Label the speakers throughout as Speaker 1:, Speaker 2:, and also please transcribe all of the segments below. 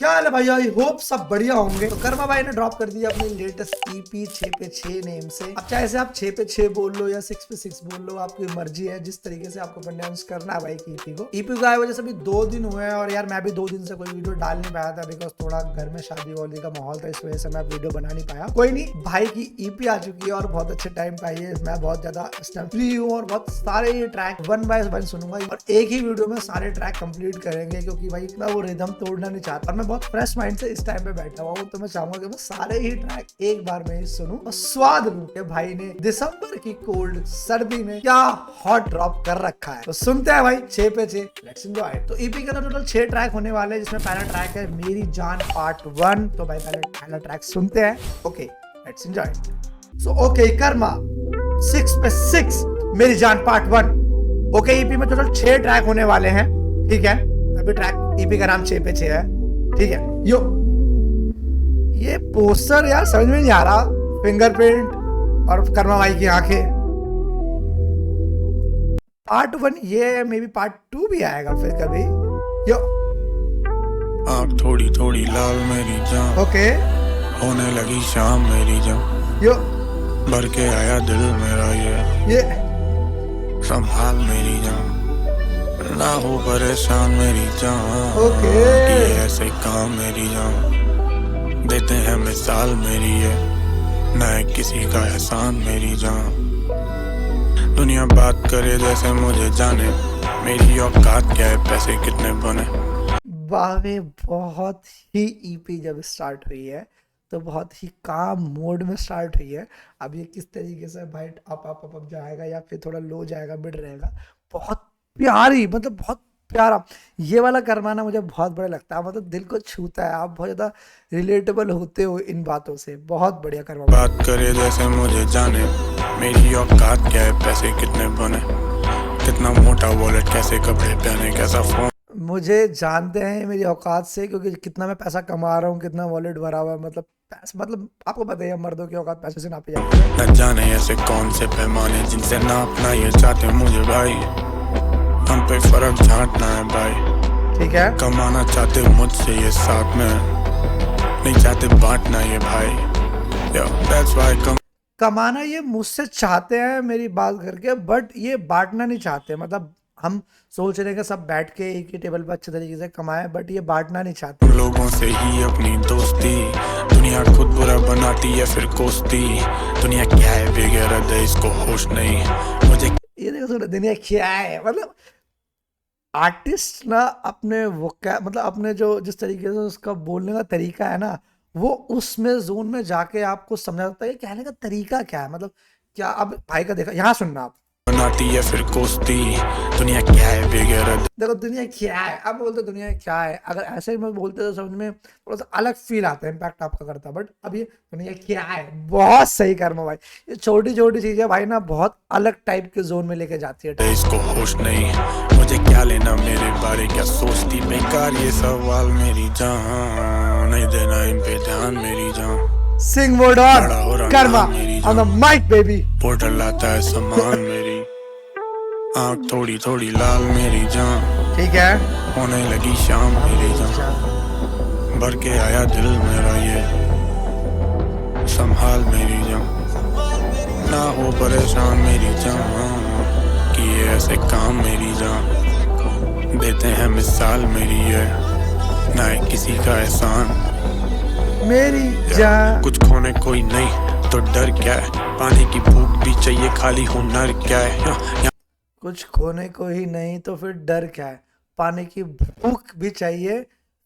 Speaker 1: क्या हाल है भाई, आई होप सब बढ़िया होंगे। तो कर्मा भाई ने ड्रॉप कर दिया अपनी लेटेस्ट ईपी 6 पे 6 नेम से। अब चाहे से आप 6 पे 6 बोल लो या 6 पे 6 बोल लो, आपकी मर्जी है जिस तरीके से आपको प्रोनाउंस करना है भाई की ईपी को। ईपी को आए वजह से अभी 2 दिन हुए हैं और यार मैं भी 2 दिन से कोई वीडियो डाल नहीं पाया था बिकॉज थोड़ा घर में शादी वादी का माहौल था, इस वजह से मैं वीडियो बना नहीं पाया। कोई नहीं, भाई की ईपी आ चुकी है और बहुत अच्छे टाइम पे आई है। मैं बहुत ज्यादा फ्री हूँ और बहुत सारे ये ट्रैक 1 बाय 1 सुनूंगा और एक ही वीडियो में सारे ट्रैक कंप्लीट करेंगे क्योंकि भाई मैं वो रिदम तोड़ना नहीं चाहता और मैं बहुत फ्रेश माइंड से इस टाइम पे बैठा हुआ हूँ। तो मैं चाहूंगा कि मैं सारे ही ट्रैक एक बार में ही सुनूं और स्वाद लूं कि भाई ने दिसंबर की कोल्ड सर्दी में क्या हॉट ड्रॉप कर रखा है। तो सुनते हैं भाई 6 पे 6, लेट्स एंजॉय। तो ईपी के अंदर टोटल 6 ट्रैक होने वाले हैं जिसमें पहला ट्रैक है मेरी जान पार्ट 1। तो भाई पहला ट्रैक सुनते हैं। Okay let's enjoy. So okay Karma 6 पे 6 मेरी जान पार्ट 1। ओके ईपी में टोटल 6 ट्रैक होने वाले हैं, ठीक है। अभी ट्रैक ईपी का नाम 6 पे 6 है, ठीक है। यो ये पोस्टर यार समझ में नहीं आ रहा, फिंगरप्रिंट और कर्मा भाई की आंखें। पार्ट 1 ये मे बी पार्ट 2 भी आएगा फिर कभी। यो
Speaker 2: आँख थोड़ी थोड़ी लाल मेरी जान,
Speaker 1: ओके
Speaker 2: होने लगी शाम मेरी जान,
Speaker 1: यो
Speaker 2: भर के आया दिल मेरा ये संभाल मेरी जान, ना हो परेशान मेरी जान।
Speaker 1: ओके।
Speaker 2: ये ऐसे काम मेरी जान, देते हैं मिसाल मेरी ये, ना है किसी का एहसान मेरी जान। दुनिया बात करे जैसे मुझे जाने, मेरी औकात क्या है पैसे कितने बने।
Speaker 1: वावे बहुत ही ईपी जब स्टार्ट हुई है तो बहुत ही काम मोड में स्टार्ट हुई है। अब ये किस तरीके से भाई अप जाएगा या फिर थोड़ा लो जाएगा, मिड रहेगा, बहुत प्यारी, मतलब बहुत प्यारा ये वाला करवाना मुझे बहुत बड़ा लगता है। मतलब दिल को छूता है, आप बहुत ज़्यादा रिलेटेबल होते हो इन बातों से। बहुत बढ़िया करवा।
Speaker 2: बात करे जैसे मुझे जाने, मेरी औकात क्या है पैसे कितने बने, कितना मोटा वॉलेट कैसे कपड़े पहने कैसा फोन।
Speaker 1: मुझे जानते हैं मेरी औकात से क्योंकि कितना मैं पैसा कमा रहा हूँ, कितना वॉलेट भरा हुआ है। मतलब आपको पता है मर्दों की औकात पैसे से नापी जाती है।
Speaker 2: न जाने ऐसे कौन से पैमाने जिनसे नापना ये चाहते मुझे भाई, हम पे फर्क झांटना है भाई,
Speaker 1: ठीक है।
Speaker 2: कमाना चाहते मुझसे ये साथ में, नहीं चाहते बांटना ये भाई। That's why
Speaker 1: कमाना ये मुझसे चाहते हैं मेरी बात करके, बट ये बांटना नहीं चाहते। मतलब हम सोच रहे हैं कि सब बैठ के एक ही टेबल पर अच्छे तरीके से कमाए, बट ये बांटना नहीं चाहते।
Speaker 2: लोगों से ही अपनी दोस्ती, दुनिया खुद बुरा बनाती है फिर कोसती, दुनिया क्या है बेगैरत है इसको होश नहीं मुझे।
Speaker 1: ये देखो सुनो, दुनिया क्या है, मतलब आर्टिस्ट ना अपने वो क्या मतलब अपने जो जिस तरीके से उसका बोलने का तरीका है ना, वो उसमें जोन में जाके आपको समझा सकता है कि कहने का तरीका क्या है। मतलब क्या अब भाई का देखा, यहाँ सुनना आप,
Speaker 2: बनाती है फिर कोसती, दुनिया क्या है बेगैरत।
Speaker 1: देखो दुनिया क्या है, अब बोलते दुनिया क्या है, अगर ऐसे में बोलते तो समझ में थोड़ा सा अलग फील आता है, इम्पैक्ट आपका करता है। बट अब ये दुनिया क्या है बहुत सही कर्म भाई। ये छोटी छोटी चीजें भाई ना बहुत अलग टाइप के जोन में लेके जाती है।
Speaker 2: इसको होश नहीं मुझे क्या लेना मेरे बारे क्या सोचती, बेकार ये सवाल मेरी जान, नहीं देना इन पे ध्यान मेरी जान।
Speaker 1: Sing word on, Karma on the mic baby.
Speaker 2: Portal लाता है सामान मेरी, आँख थोड़ी थोड़ी लाल मेरी जान,
Speaker 1: ठीक है।
Speaker 2: होने लगी शाम मेरी जान, भर के आया दिल मेरा ये संभाल मेरी जान, ना हो परेशान मेरी जान, कि ये ऐसे काम मेरी जान, देते हैं मिसाल मेरी ये, ना है किसी का एहसान
Speaker 1: मेरी जान।
Speaker 2: कुछ खोने कोई नहीं तो डर क्या है, पानी की भूख भी चाहिए खाली हुनर क्या है।
Speaker 1: कुछ खोने को ही नहीं तो फिर डर क्या है, पानी की भूख भी चाहिए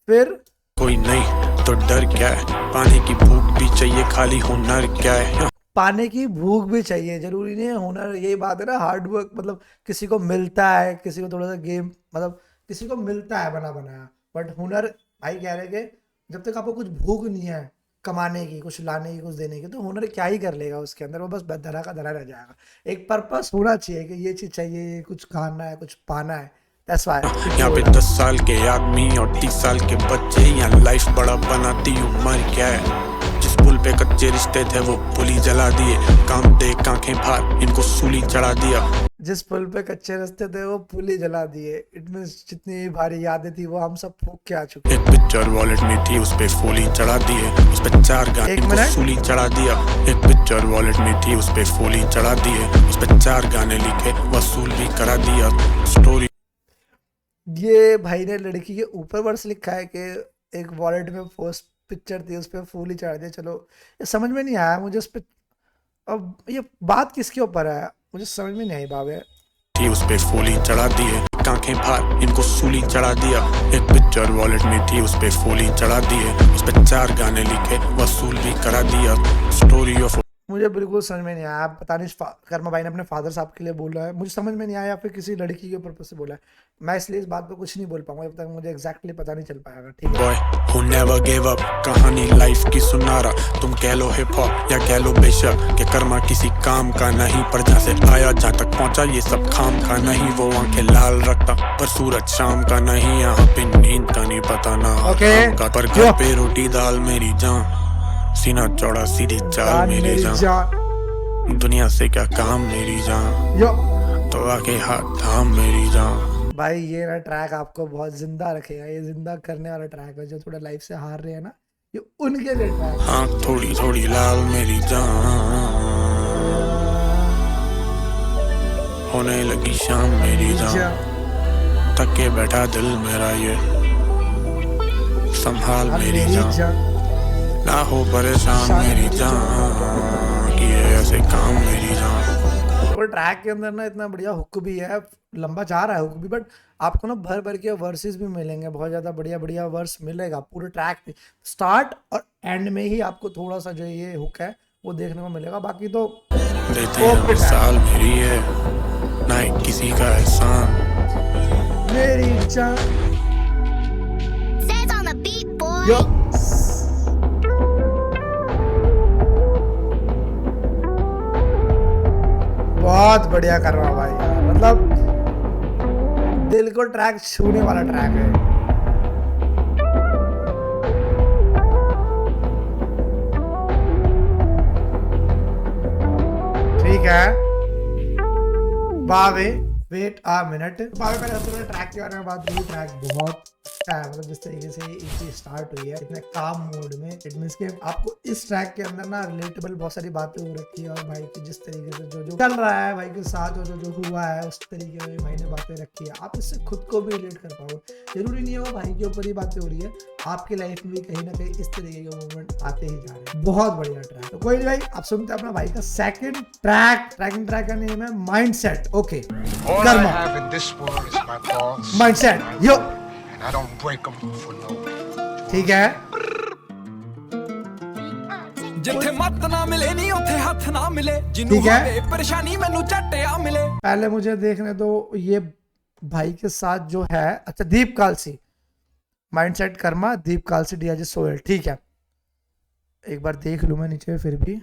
Speaker 1: फिर
Speaker 2: कोई नहीं तो डर क्या है, पानी की भूख भी चाहिए खाली हुनर क्या है।
Speaker 1: पाने की भूख भी चाहिए, जरूरी नहीं है हुनर। यही बात है ना, हार्ड वर्क मतलब किसी को मिलता है, किसी को थोड़ा सा गेम मतलब किसी को मिलता है बना बनाया, बट हुनर भाई कह रहे कि जब तक आपको कुछ भूख नहीं है कमाने की, कुछ लाने की, कुछ देने की, तो हुनर क्या ही कर लेगा उसके अंदर, वो बस धरा का धरा रह जाएगा। एक पर्पस होना चाहिए कि ये चीज चाहिए, कुछ खाना है, कुछ पाना है। That's why
Speaker 2: यहाँ पे 10 साल के आदमी और 30 साल के बच्चे, यहाँ लाइफ बड़ा बनाती उम्र क्या है, जिस जिस पुल पे कच्चे रिश्ते थे वो पुल ही जला दिए, काम देख आंखें फाड़ इनको सूली चढ़ा दिया।
Speaker 1: जिस पुल पे कच्चे रास्ते थे वो पुल ही जला दिए। इट मींस जितनी भी भारी यादें थी वो हम सब फूक के आ चुके।
Speaker 2: एक पिक्चर वॉलेट में थी उस पे फूली चढ़ा दिए, उस पे 4 गाने
Speaker 1: एक
Speaker 2: इनको
Speaker 1: मिनट।
Speaker 2: सूली चढ़ा दिया। एक पिक्चर वॉलेट में थी उस पे फूली चढ़ा दिए, उस पे 4 गाने लिखे वसूल भी करा दिया। स्टोरी
Speaker 1: ये भाई ने लड़की के ऊपर वर्ड्स लिखा है कि एक वॉलेट में पोस्ट पिक्चर थी उस पर फूल ही चढ़ा दिया। चलो ये समझ में नहीं आया मुझे उस पे। अब ये बात किसके ऊपर है मुझे समझ में नहीं आई बाबे।
Speaker 2: थी उस पे फूली चढ़ा दिए, आंखें फाड़ इनको सूली चढ़ा दिया। एक पिक्चर वॉलेट में थी उस पे फूली चढ़ा दिए, उस पे 4 गाने लिखे वसूल भी करा दिया। स्टोरी ऑफ
Speaker 1: मुझे बिल्कुल समझ में नहीं आया। पता नहीं कर्मा भाई ने अपने फादर साहब के लिए बोला है, मुझे समझ में नहीं आया, या फिर किसी लड़की के पर्पस से बोला है। मैं इसलिए इस बात पे कुछ नहीं बोल पाऊंगा जब तक मुझे एग्जैक्टली पता नहीं चल पाएगा। ठीक है
Speaker 2: boy who never give up, कहानी लाइफ की सुनारा। तुम कह लो हिप हॉप या कह लो बेशक कि कर्मा किसी काम का नहीं, पर जहाँ से आया जहाँ तक पहुँचा ये सब खाम का नहीं। वो आंखें लाल रखता पर सूरज शाम का नहीं, यहाँ पे नींद का नहीं पता ना
Speaker 1: Okay.
Speaker 2: का, पर घर पे रोटी दाल मेरी जान, सीना चौड़ा सीधी चाल मेरी जान। दुनिया से क्या काम मेरी जान,
Speaker 1: यो
Speaker 2: तो आके हाथ थाम मेरी जान।
Speaker 1: भाई ये ना ट्रैक आपको बहुत जिंदा रखेगा। ये जिंदा करने वाला ट्रैक है। जो थोड़ा लाइफ से हार रहे हैं ना ये उनके लिए ट्रैक है।
Speaker 2: आँख थोड़ी थोड़ी लाल मेरी जान, होने लगी शाम मेरी जान। थके बैठा दिल मेरा ये संभाल मेरी जान, ना हो परेशान मेरी जान, किए ऐसे काम मेरी जान।
Speaker 1: और ट्रैक के अंदर ना इतना बढ़िया हुक भी है, लंबा जा रहा है हुक भी, बट आपको ना भर भर के वर्सेस भी मिलेंगे। बहुत ज्यादा बढ़िया बढ़िया वर्स मिलेगा पूरे ट्रैक पे। स्टार्ट और एंड में ही आपको थोड़ा सा जो ये हुक है वो देखने को मिलेगा। बाकी तो
Speaker 2: देते हैं मिसाल मेरी है, ना ही किसी का एहसान
Speaker 1: मेरी जान।
Speaker 3: Says on the beat, boy.
Speaker 1: यो बहुत बढ़िया कर रहा भाई यार। मतलब दिल को ट्रैक छूने वाला ट्रैक है। ठीक है बावे वेट आ मिनट। बावे पहले सबसे पहले ट्रैक के बारे में बात करी। ट्रैक बहुत अच्छा है। मतलब जिस तरीके से ये चीज स्टार्ट हुई है इतने काम मोड में, इट मींस के आपको इस ट्रैक के अंदर ना रिलेटेबल बहुत सारी बातें हो रखी है। और भाई की जिस तरीके से जो चल रहा है भाई के साथ और जो हुआ है उस तरीके में भाई ने बातें रखी है। आप इससे खुद को भी रिलेट कर पाओ। जरूरी नहीं है वो भाई के ऊपर ही बातें हो रही है, आपकी लाइफ में भी कहीं ना कहीं इस तरीके के मूवमेंट आते ही जा रहे हैं। बहुत बढ़िया ट्रैक। तो कोई नहीं भाई आप सुनते हैं अपना भाई का सेकंड ट्रैक। ट्रैकिंग ट्रैक का नेम है mindset. Okay
Speaker 4: All I have in this world is my thoughts.
Speaker 1: Mindset.
Speaker 4: and my
Speaker 1: Yo.
Speaker 4: will, And I don't break them for no.
Speaker 1: ठीक है
Speaker 5: ਜਿੱਥੇ ਮੱਤ ਨਾ ਮਿਲੇ ਨਹੀਂ ਉੱਥੇ ਹੱਥ ਨਾ ਮਿਲੇ, ਜਿਹਨੂੰ
Speaker 1: ठीक है।
Speaker 5: ਹੋਵੇ ਪਰੇਸ਼ਾਨੀ ਮੈਨੂੰ ਝੱਟਿਆ ਮਿਲੇ।
Speaker 1: पहले मुझे देखने दो ये भाई के साथ जो है। अच्छा दीप कालसी, माइंडसेट कर्मा, दीप कालसी, डीआरजे सोहेल। ठीक है एक बार देख लूँ मैं नीचे फिर भी।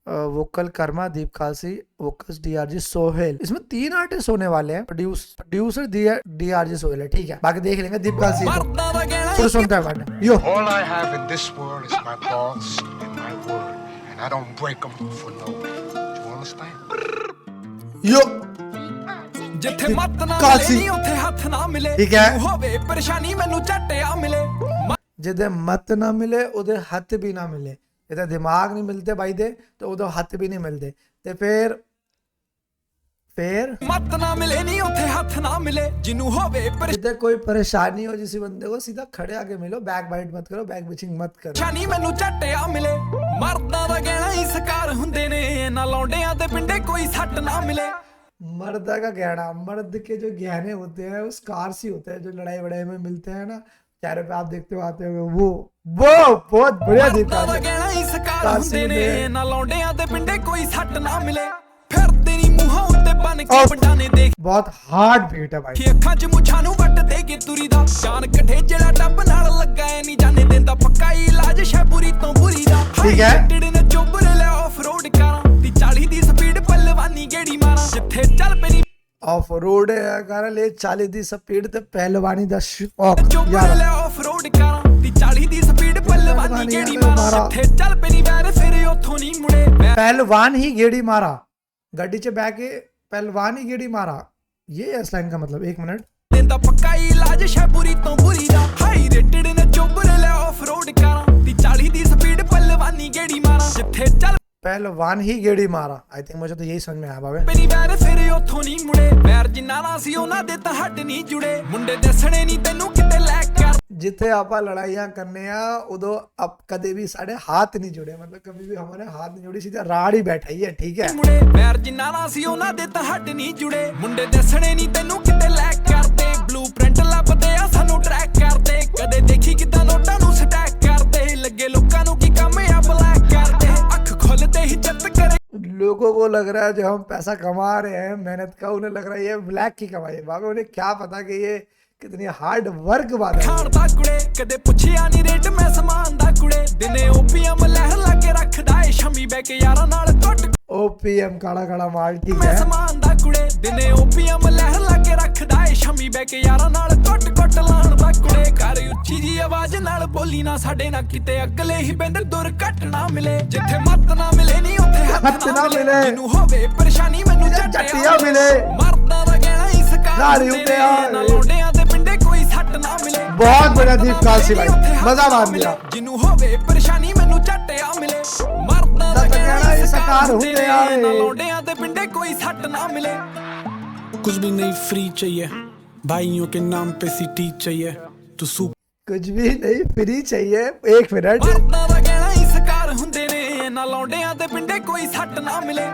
Speaker 1: वोकल कर्मा, दीप कालसी, वोकल्स डीआरजे सोहेल। इसमें 3 आर्टिस्ट होने वाले हैं। प्रोड्यूसर डीआरजे सोहेल है। ठीक है बाकी देख लेंगे। दीप कालसी
Speaker 5: ਮਰਦਾਂ ਦਾ ਕਹਿਣਾ
Speaker 1: फिर सुनते हैं मैंने यो।
Speaker 4: All I have in this world is my thoughts and my word. And I don't break them for no. Do you understand?
Speaker 1: यो
Speaker 5: ਜਿੱਥੇ ਮੱਤ ਨਾ
Speaker 1: ਕਾਲਸੀ।
Speaker 5: ਮਿਲੇ ਨਹੀਂ ਉੱਥੇ ਹੱਥ ਨਾ ਮਿਲੇ,
Speaker 1: ਠੀਕ ਹੈ।
Speaker 5: ਜਿਹਨੂੰ ਹੋਵੇ ਪਰੇਸ਼ਾਨੀ ਮੈਨੂੰ ਝੱਟਿਆ ਮਿਲੇ।
Speaker 1: जिदे मत ना मिले उदे हथ भी ना मिले। जिदे दिमाग नहीं मिलते भाई दे तो उदे हथ भी नहीं मिलते। ते फिर
Speaker 5: ਮੱਤ ਨਾ ਮਿਲੇ ਨਹੀਂ ਉੱਥੇ ਹੱਥ ਨਾ ਮਿਲੇ, ਜਿਹਨੂੰ ਹੋਵੇ
Speaker 1: जिदे कोई परेशानी हो किसी बंदे को सीधा खड़े आके मिलो। बैक बाइट मत करो, बैक बिचिंग मत करो।
Speaker 5: ਪਰੇਸ਼ਾਨੀ ਮੈਨੂੰ ਝੱਟਿਆ ਮਿਲੇ। ਮਰਦਾਂ ਦਾ ਕਹਿਣਾ ਹੀ ਸਕਾਰ ਹੁੰਦੇ ਨੇ, ਨਾ ਲੌਂਡਿਆਂ ਦੇ ਪਿੰਡੇ ਕੋਈ ਸੱਟ ਨਾ ਮਿਲੇ।
Speaker 1: मर्द का गहना, मर्द के जो गहने होते हैं वो स्कार्स ही होते हैं जो लड़ाई वड़ाई में मिलते हैं ना, चेहरे पे आप देखते हो आते हो। वो बहुत बढ़िया दिखता
Speaker 5: ਮਰਦਾਂ ਦਾ
Speaker 1: है।
Speaker 5: ਕਹਿਣਾ ਹੀ ਸਕਾਰ
Speaker 1: ਕਾਲਸੀ
Speaker 5: ਹੁੰਦੇ
Speaker 1: ਨੇ।
Speaker 5: ਨੇ, ਨਾ ਲੌਂਡਿਆਂ ਦੇ ਪਿੰਡੇ ਕੋਈ ਸੱਟ ਨਾ ਮਿਲੇ। ਫਿਰਦੇ ਨੀ ਮੂੰਹਾਂ ਉੱਤੇ ਬਨ ਕੇ ਬੰਡਾਨੇ ਦੇਖ
Speaker 1: बहुत हार्ड बीट है भाई।
Speaker 5: ਕੇ ਅੱਖਾਂ 'ਚ ਮੁੱਛਾਂ ਨੂੰ ਵੱਟ ਦੇ ਕੇ ਤੁਰੀ ਦਾ, ਜਾਨ ਕੱਢੇ ਜਿਹੜਾ ਡੱਬ ਨਾਲ ਲੱਗਾ ਐ ਨਹੀਂ ਜਾਣੇ ਦਿੰਦਾ ਪੱਕਾ ਇਲਾਜ ਸ਼ੈਪੂਰੀ ਤੋਂ ਬੁਰੀ ਦਾ।
Speaker 1: ਠੀਕ ਹੈ।
Speaker 5: ਟਿੜ ਨੇ ਚੋਬਰ ਲੈ ਆਫ ਰੋਡ ਕਰਾਂ ਦੀ 40 ਦੀ ਸਪੀਡ ਪੱਲਵਾਨੀ ਗੇੜੀ ਮਾਰਾਂ, ਜਿੱਥੇ ਚੱਲ ਪਈ
Speaker 1: ऑफ रोड कर ले 40 दी स्पीड ते पहलवानी दा शौक
Speaker 5: ਚੋਬਰ
Speaker 1: यार।
Speaker 5: ਲੈ ਆਫ ਰੋਡ ਕਰਾਂ ਦੀ 40 ਦੀ ਸਪੀਡ ਪੱਲਵਾਨੀ
Speaker 1: पहलवानी
Speaker 5: गेड़ी
Speaker 1: ने
Speaker 5: मारा
Speaker 1: मारा।
Speaker 5: जिथे चल पे नहीं वैर फिर उथों नहीं मुड़े
Speaker 1: पहलवान ही गेड़ी मारा, गड्डी च बैठ के पहलवान ही गेड़ी मारा, ये इस लाइन का मतलब। एक मिनट।
Speaker 5: देंदा पक्का इलाज शैपुरी तो बुरी दा हाई रेटेड ने चोबर ले ऑफ रोड करा ती 40 दी स्पीड पहलवानी गेड़ी मारा जिथे चल
Speaker 1: पहलवान ही गेड़ी मारा। आई थिंक मुझे तो यही समझ में आया बाबे।
Speaker 5: पेनी वैर फिर उथों नहीं मुड़े वैर जिन्ना ना सी ਉਹਨਾਂ ਦੇ ਤਾਂ ਹੱਡ ਨਹੀਂ ਜੁੜੇ ਮੁੰਡੇ ਦੱਸਣੇ ਨਹੀਂ ਤੈਨੂੰ ਕਿਤੇ ਲੈ ਕਰ
Speaker 1: जिथे आप लड़ाइयां करने उदो अब कदे भी साढ़े हाथ नहीं जुड़े, मतलब कभी भी हमारे हाथ नहीं जुड़ी, सीधा राड़ ही बैठा ही है, ठीक है।
Speaker 5: ਮੁੰਡੇ ਵੈਰ ਜਿੰਨਾ ਨਾ ਸੀ ਉਹਨਾਂ ਦੇ ਤਾਂ ਹੱਡ ਨਹੀਂ ਜੁੜੇ ਮੁੰਡੇ ਦੱਸਣੇ ਨਹੀਂ ਤੈਨੂੰ ਕਿਤੇ ਲੈ ਕਰਦੇ ਬਲੂਪ੍ਰਿੰਟ ਲੱਭਦੇ ਆ ਸਾਨੂੰ ਟਰੈਕ ਕਰਦੇ ਕਦੇ ਦੇਖੀ ਕਿਦਾਂ ਨੋਟਾਂ ਨੂੰ ਸਟੈਕ ਕਰਦੇ ਲੱਗੇ ਲੋਕਾਂ ਨੂੰ ਕੀ ਕੰਮ ਆ ਬਲੈਕ ਕਰਦੇ ਅੱਖ ਖੁੱਲਦੇ ਹੀ ਚੱਤ ਕਰੇ
Speaker 1: लोगों को लग रहा है जो हम पैसा कमा रहे हैं मेहनत का, उन्हें लग रहा है ये ब्लैक की कमाई है। बाबा उन्हें क्या पता कि ये कितनी हार्ड वर्क बात है।
Speaker 5: ਖਾਣ ਦਾ ਕੁੜੇ ਕਦੇ ਪੁੱਛਿਆ ਨਹੀਂ ਰੇਟ ਮੈਂ ਸਮਾਨ ਦਾ ਕੁੜੇ ਦਿਨੇ ਓਪੀਐਮ ਲਹਿਰ ਲਾ ਕੇ ਰੱਖਦਾ ਏ ਸ਼ਮੀ ਬੈ ਕੇ ਯਾਰਾਂ ਨਾਲ ਟੁੱਟ
Speaker 1: ओपीएम काला काला माल, ठीक
Speaker 5: ਮੈਂ
Speaker 1: है।
Speaker 5: ਸਮਾਨ ਦਾ ਕੁੜੇ ਦਿਨੇ ਓਪੀਐਮ ਲਹਿਰ ਲਾ ਕੇ ਰੱਖਦਾ ਏ ਸ਼ਮੀ ਬੈ ਕੇ ਯਾਰਾਂ ਨਾਲ ਟੁੱਟ ਟੁੱਟ ਲਾਣ ਦਾ ਕੁੜੇ ਕਰ ਉੱਚੀ ਜੀ ਆਵਾਜ਼ ਨਾਲ ਬੋਲੀ ਨਾ ਸਾਡੇ ਨਾਲ ਕਿਤੇ ਅਗਲੇ ਹੀ ਬਿੰਦ ਦੁਰਘਟਨਾ ਮਿਲੇ ਜਿੱਥੇ ਮੱਤ ਨਾ ਮਿਲੇ ਨਹੀਂ ਉੱਥੇ ਹੱਥ ਨਾ ਮਿਲੇ ਜਿਹਨੂੰ ਹੋਵੇ ਪਰੇਸ਼ਾਨੀ ਮੈਨੂੰ
Speaker 1: जटिया मिले
Speaker 5: ਮਰਦਾਂ ਦਾ ਕਹਿਣਾ ਇਸ
Speaker 1: गाड़ी
Speaker 5: ਕਾਰ
Speaker 1: उठे यार।
Speaker 5: ਨਾ ਲੋੜਿਆਂ ਦੇ ਪਿੰਡੇ ਕੋਈ ਸੱਟ ਨਾ ਮਿਲੇ
Speaker 1: बहुत बढ़िया दीप कालसी भाई, मजा मार दिया।
Speaker 5: ਜਿਹਨੂੰ ਹੋਵੇ ਪਰੇਸ਼ਾਨੀ ਮੈਨੂੰ ਝਟਿਆ ਮਿਲੇ ਮਰਦਾਂ ਦਾ ਕਹਿਣਾ ਇਸ ਕਾਰ ਹੁੰਦੇ ਆ ਨਾ ਲੋੜਿਆਂ ਦੇ ਪਿੰਡੇ ਕੋਈ ਸੱਟ ਨਾ ਮਿਲੇ
Speaker 3: कुछ भी नहीं फ्री चाहिए भाइयों के नाम पे सिटी चाहिए तू सूप
Speaker 1: कुछ भी नहीं फ्री चाहिए। एक मिनट।
Speaker 5: ਮਰਦਾਂ ਦਾ ਕਹਿਣਾ ਇਸ ਕਾਰ ਹੁੰਦੇ ਨੇ ਨਾ ਲੋੜਿਆਂ ਦੇ ਪਿੰਡੇ ਕੋਈ ਸੱਟ ਨਾ ਮਿਲੇ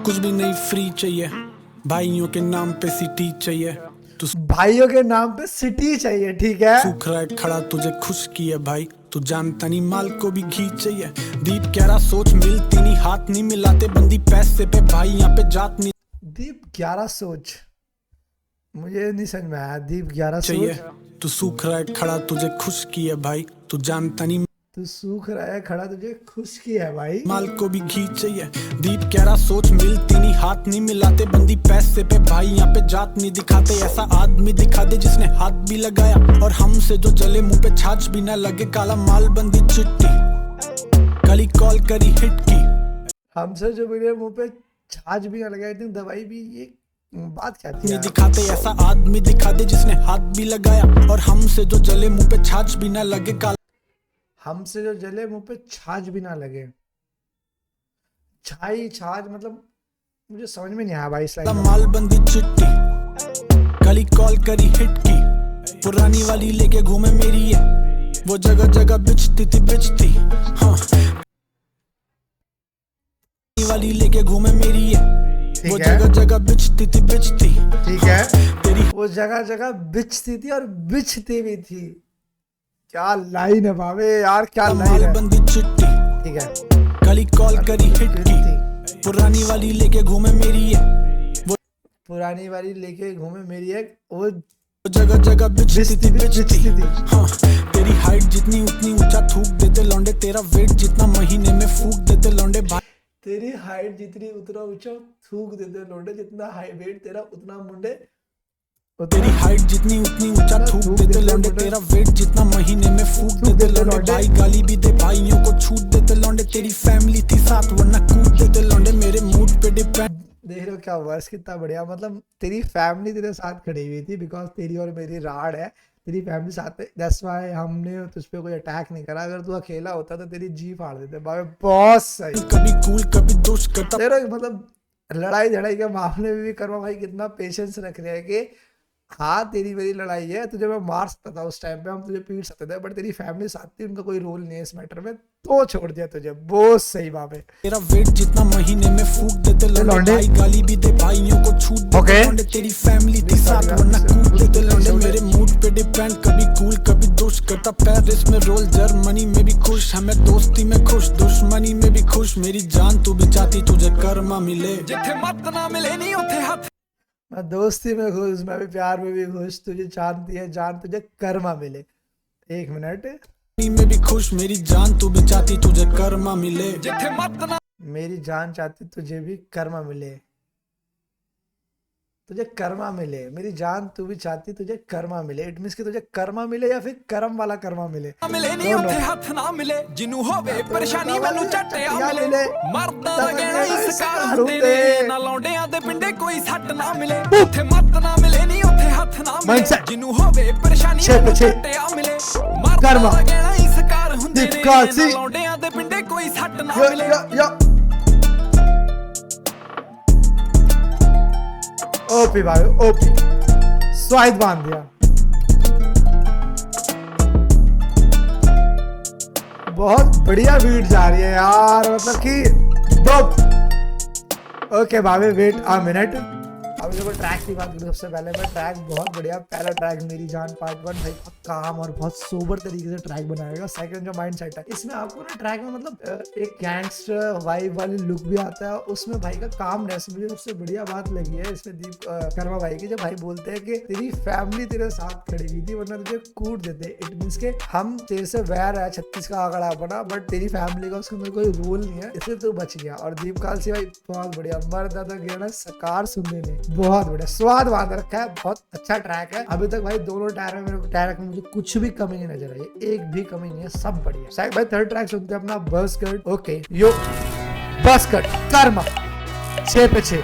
Speaker 3: कुछ भी नहीं फ्री चाहिए भाइयों के नाम पे सिटी चाहिए तू
Speaker 1: भाइयों के नाम पे सिटी चाहिए, ठीक है।
Speaker 3: सूख रहा है खड़ा तुझे खुश किया भाई तू जानता नहीं माल को भी घी चाहिए दीप कह रहा सोच मिलती नहीं हाथ नहीं मिलाते बंदी पैसे पे भाई यहाँ पे जात नहीं
Speaker 1: दीप 11 सोच, मुझे नहीं समझ में आया। दीप 11
Speaker 3: चाहिए
Speaker 1: सोच।
Speaker 3: तू सूख रहा है खड़ा तुझे खुश किया भाई तू जानता नहीं
Speaker 1: तू सूख रहा है खड़ा तुझे खुश की है भाई।
Speaker 3: माल को भी घी चाहिए दीप कह रहा सोच मिलती नहीं हाथ नहीं मिलाते बंदी पैसे पे भाई यहाँ पे जात नहीं दिखाते ऐसा आदमी दिखा दे जिसने हाथ भी लगाया और हमसे जो जले मुंह पे छाछ भी ना लगे काला माल बंदी चिट्ठी कली कॉल करी हिट की
Speaker 1: हमसे जो मेरे मुंह पे छाछ भी ना लगा, इतनी दवाई भी, ये बात क्या थी
Speaker 3: नहीं
Speaker 1: यार?
Speaker 3: दिखाते ऐसा आदमी दिखा दे जिसने हाथ भी लगाया और हमसे जो जले मुंह पे छाछ भी ना लगे काला
Speaker 1: हमसे जो जले मुंह पे छाछ भी ना लगे। छाई छाछ मतलब मुझे समझ में नहीं आया भाई इस लाइन में।
Speaker 3: माल बंदी चिट्ठी कली कॉल करी हिट की पुरानी वाली लेके घूमे मेरी है वो जगह जगह बिचती थी बिचती हाँ वाली लेके घूमे मेरी है वो
Speaker 1: ठीक है।
Speaker 3: जगह जगह बिचती थी बिचती
Speaker 1: ठीक है।
Speaker 3: तेरी
Speaker 1: वो जगह जगह बिछती थी और बिछती भी थी। क्या लाइन है भावे यार, क्या लाइन
Speaker 3: माल
Speaker 1: है।
Speaker 3: बंदी चिट्ठी
Speaker 1: ठीक है।
Speaker 3: कली कॉल करी हिट की पुरानी वाली लेके घूमे मेरी है वो
Speaker 1: पुरानी वाली लेके घूमे मेरी एक, वो
Speaker 3: जगह जगह बिचती थी बिचती
Speaker 1: बिछती थी।
Speaker 3: हाँ तेरी हाइट जितनी उतनी ऊंचा थूक देते लौंडे तेरा वेट जितना महीने में फूक देते लौंडे भाई
Speaker 1: तेरी हाइट जितनी उतना ऊंचा थूक देते लोटे, जितना हाई वेट तेरा उतना मुंडे।
Speaker 3: तेरी हाइट जितनी उतनी ऊंचा थूक देते लौंडे तेरा वेट जितना महीने में फूक देते लौंडे भाई गाली भी दे भाइयों को छूट देते लौंडे तेरी फैमिली थी साथ वरना कूट देते लौंडे मेरे मूड पे डिपेंड
Speaker 1: देख रहे हो क्या वर्स कितना बढ़िया, मतलब तेरी फैमिली तेरे साथ खड़ी हुई थी बिकॉज तेरी और मेरी राड है, तेरी फैमिली साथ में, दैट्स व्हाई हमने तुझ पे कोई अटैक नहीं करा। अगर तू अकेला होता तो तेरी जी फाड़ देते बाबे। बहुत सही।
Speaker 3: कभी कूल कभी दोस्त करता
Speaker 1: देख रहे हो मतलब लड़ाई झड़ाई के मामले में भी कर्मा भाई कितना पेशेंस रख रहे हैं कि हाँ तेरी मेरी लड़ाई है, तुझे मैं मार सकता था उस टाइम पे, हम तुझे पीट सकते थे, बट तेरी फैमिली साथ थी, उनका कोई रोल नहीं है इस मैटर में, तो छोड़ दिया तुझे। बहुत सही बात है।
Speaker 3: तेरा वेट जितना महीने में फूक देते लौंडे भाई गाली भी दे भाइयों को छूट देते लौंडे तेरी फैमिली थी साथ वरना कूट देते लौंडे मेरे मूड पे डिपेंड कभी कूल कभी दोस्त करता पेरिस में रोल जर्मनी में भी खुश हमें दोस्ती में खुश दुश्मनी में भी खुश मेरी जान तू भी चाहती तुझे कर्मा मिले
Speaker 5: ਜਿੱਥੇ ਮੱਤ ਨਾ ਮਿਲੇ ਨਹੀਂ ਉੱਥੇ ਹੱਥ
Speaker 1: मैं दोस्ती में खुश, मैं भी प्यार में भी खुश, तुझे जानती है जान तुझे कर्मा मिले। एक मिनट।
Speaker 3: में भी खुश मेरी जान तू भी चाहती तुझे कर्मा मिले
Speaker 5: ਜਿੱਥੇ ਮੱਤ ਨਾ
Speaker 1: मेरी जान चाहती तुझे भी कर्मा मिले, तुझे कर्मा मिले मेरी जान, तू भी चाहती तुझे कर्मा मिले। इट मींस कि तुझे कर्मा मिले या फिर कर्म वाला कर्मा मिले।
Speaker 5: ਮਿਲੇ ਨਹੀਂ ਉੱਥੇ ਹੱਥ ਨਾ ਮਿਲੇ ਜਿਹਨੂੰ ਹੋਵੇ ਪਰੇਸ਼ਾਨੀ ਮੈਨੂੰ ਝੱਟਿਆ ਮਿਲੇ ਮਰਦਾਂ ਦਾ ਕਹਿਣਾ ਹੀ ਸਕਾਰ ਹੁੰਦੇ ਨੇ ਨਾ ਲੌਂਡਿਆਂ ਦੇ ਪਿੰਡੇ ਕੋਈ ਸੱਟ ਨਾ ਮਿਲੇ ਉੱਥੇ ਮੱਤ ਨਾ ਮਿਲੇ ਨਹੀਂ ਉੱਥੇ ਹੱਥ ਨਾ ਮਿਲੇ ਜਿਹਨੂੰ ਹੋਵੇ ਪਰੇਸ਼ਾਨੀ ਮੈਨੂੰ ਝੱਟਿਆ ਮਿਲੇ ਮਰਦਾਂ ਦਾ ਕਹਿਣਾ ਹੀ ਸਕਾਰ ਹੁੰਦੇ ਨੇ ਨਾ ਲੌਂਡਿਆਂ ਦੇ ਪਿੰਡੇ ਕੋਈ ਸੱਟ ਨਾ ਮਿਲੇ
Speaker 1: ओपी भाई ओपी स्वाद बांध दिया। बहुत बढ़िया बीट जा रही है यार, मतलब कि ओके भाई वेट अ मिनट। अब देखो ट्रैक की बात करूँ सबसे पहले मैं, ट्रैक बहुत बढ़िया। पहला ट्रैक मेरी जान पार्ट 1 भाई काम और बहुत सोबर तरीके से ट्रैक बनाएगा। सेकंड जो माइंड सेट है इसमें आपको ना ट्रैक में मतलब एक गैंगस्टर वाइब वाली लुक भी आता है उसमें भाई का कामनेस। मुझे सबसे बढ़िया बात लगी है इसमें दीप कर्मा भाई की, जब भाई बोलते हैं कि तेरी फैमिली तेरे साथ खड़ी हुई थी वरना तुझे कूट देते। इट मीन्स के हम तेरे से वैर है 36 का आंकड़ा बना, बट तेरी फैमिली का उसके अंदर कोई रोल नहीं है, इसलिए तू बच गया। और दीप कालसी भाई बहुत बढ़िया, मर्द दादा गेड़ा सकार सुनने ने बहुत बढ़िया स्वाद बांध रखा है। बहुत अच्छा ट्रैक है। अभी तक भाई दोनों ट्रैक में मुझे कुछ भी कमी नहीं नजर आई, एक भी कमी नहीं है, सब बढ़िया। भाई थर्ड ट्रैक सुनते हैं अपना बस कट। ओके यो बस कट कर्मा 6 पे 6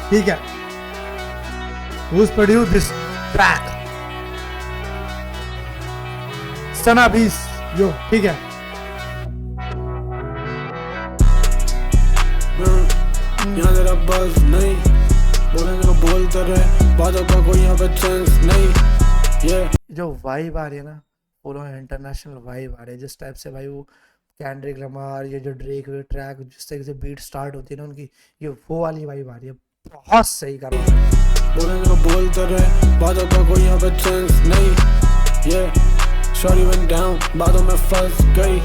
Speaker 1: ठीक है। Who's produced this track? सना 20 यो ठीक है।
Speaker 3: यहाँ तेरा बस नहीं बोलने को बोलते रहे बातों का कोई यहाँ पे चांस नहीं। ये
Speaker 1: जो वाइब आ रही है ना फुल ऑन इंटरनेशनल वाइब आ रही है जिस टाइप से भाई वो कैंड्रिक लमार ये जो ड्रेक ट्रैक जिस तरीके से बीट स्टार्ट होती है ना उनकी, ये वो वाली वाइब आ रही है। बहुत सही कर रहा है।
Speaker 3: बोलने को बोलते रहे बातों का कोई यहाँ पे चांस नहीं। ये शॉरी went down बातों में फंस गई,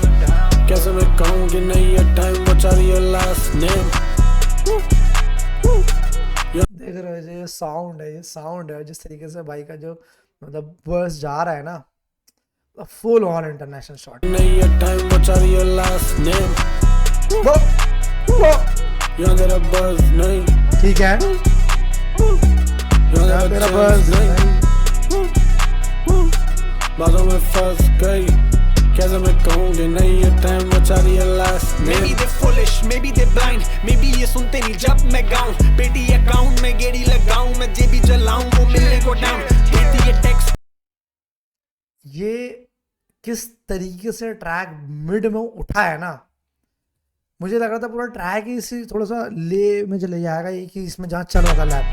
Speaker 3: कैसे मैं कहूँ कि नहीं ये टाइम बचा रही है लास्ट नेम।
Speaker 1: देख रहे हो ये साउंड है जिस तरीके से भाई का जो मतलब वर्स जा रहा है ना फुल ऑन इंटरनेशनल शॉट।
Speaker 3: नहीं ये टाइम बचा रही है लास्ट नेम। यहाँ तेरा बस नहीं
Speaker 1: ठीक है
Speaker 3: यहाँ तेरा बस नहीं बातों में फंस गई, कैसे मैं कहूँ कि नहीं ये टाइम बचा रही है last name.
Speaker 5: Maybe they foolish, maybe they blind, maybe ये सुनते नहीं जब मैं गाऊं। बेटी अकाउंट में गेड़ी लगाऊं, मैं जेबी जलाऊं वो मिलने को डाउन। बेटी ये टेक्स्ट
Speaker 1: ये किस तरीके से ट्रैक मिड में उठा है ना, मुझे लग रहा था पूरा ट्रैक ही इसी थोड़ा सा ले में चले जाएगा ये कि इसमें जहाँ चल रहा था लैप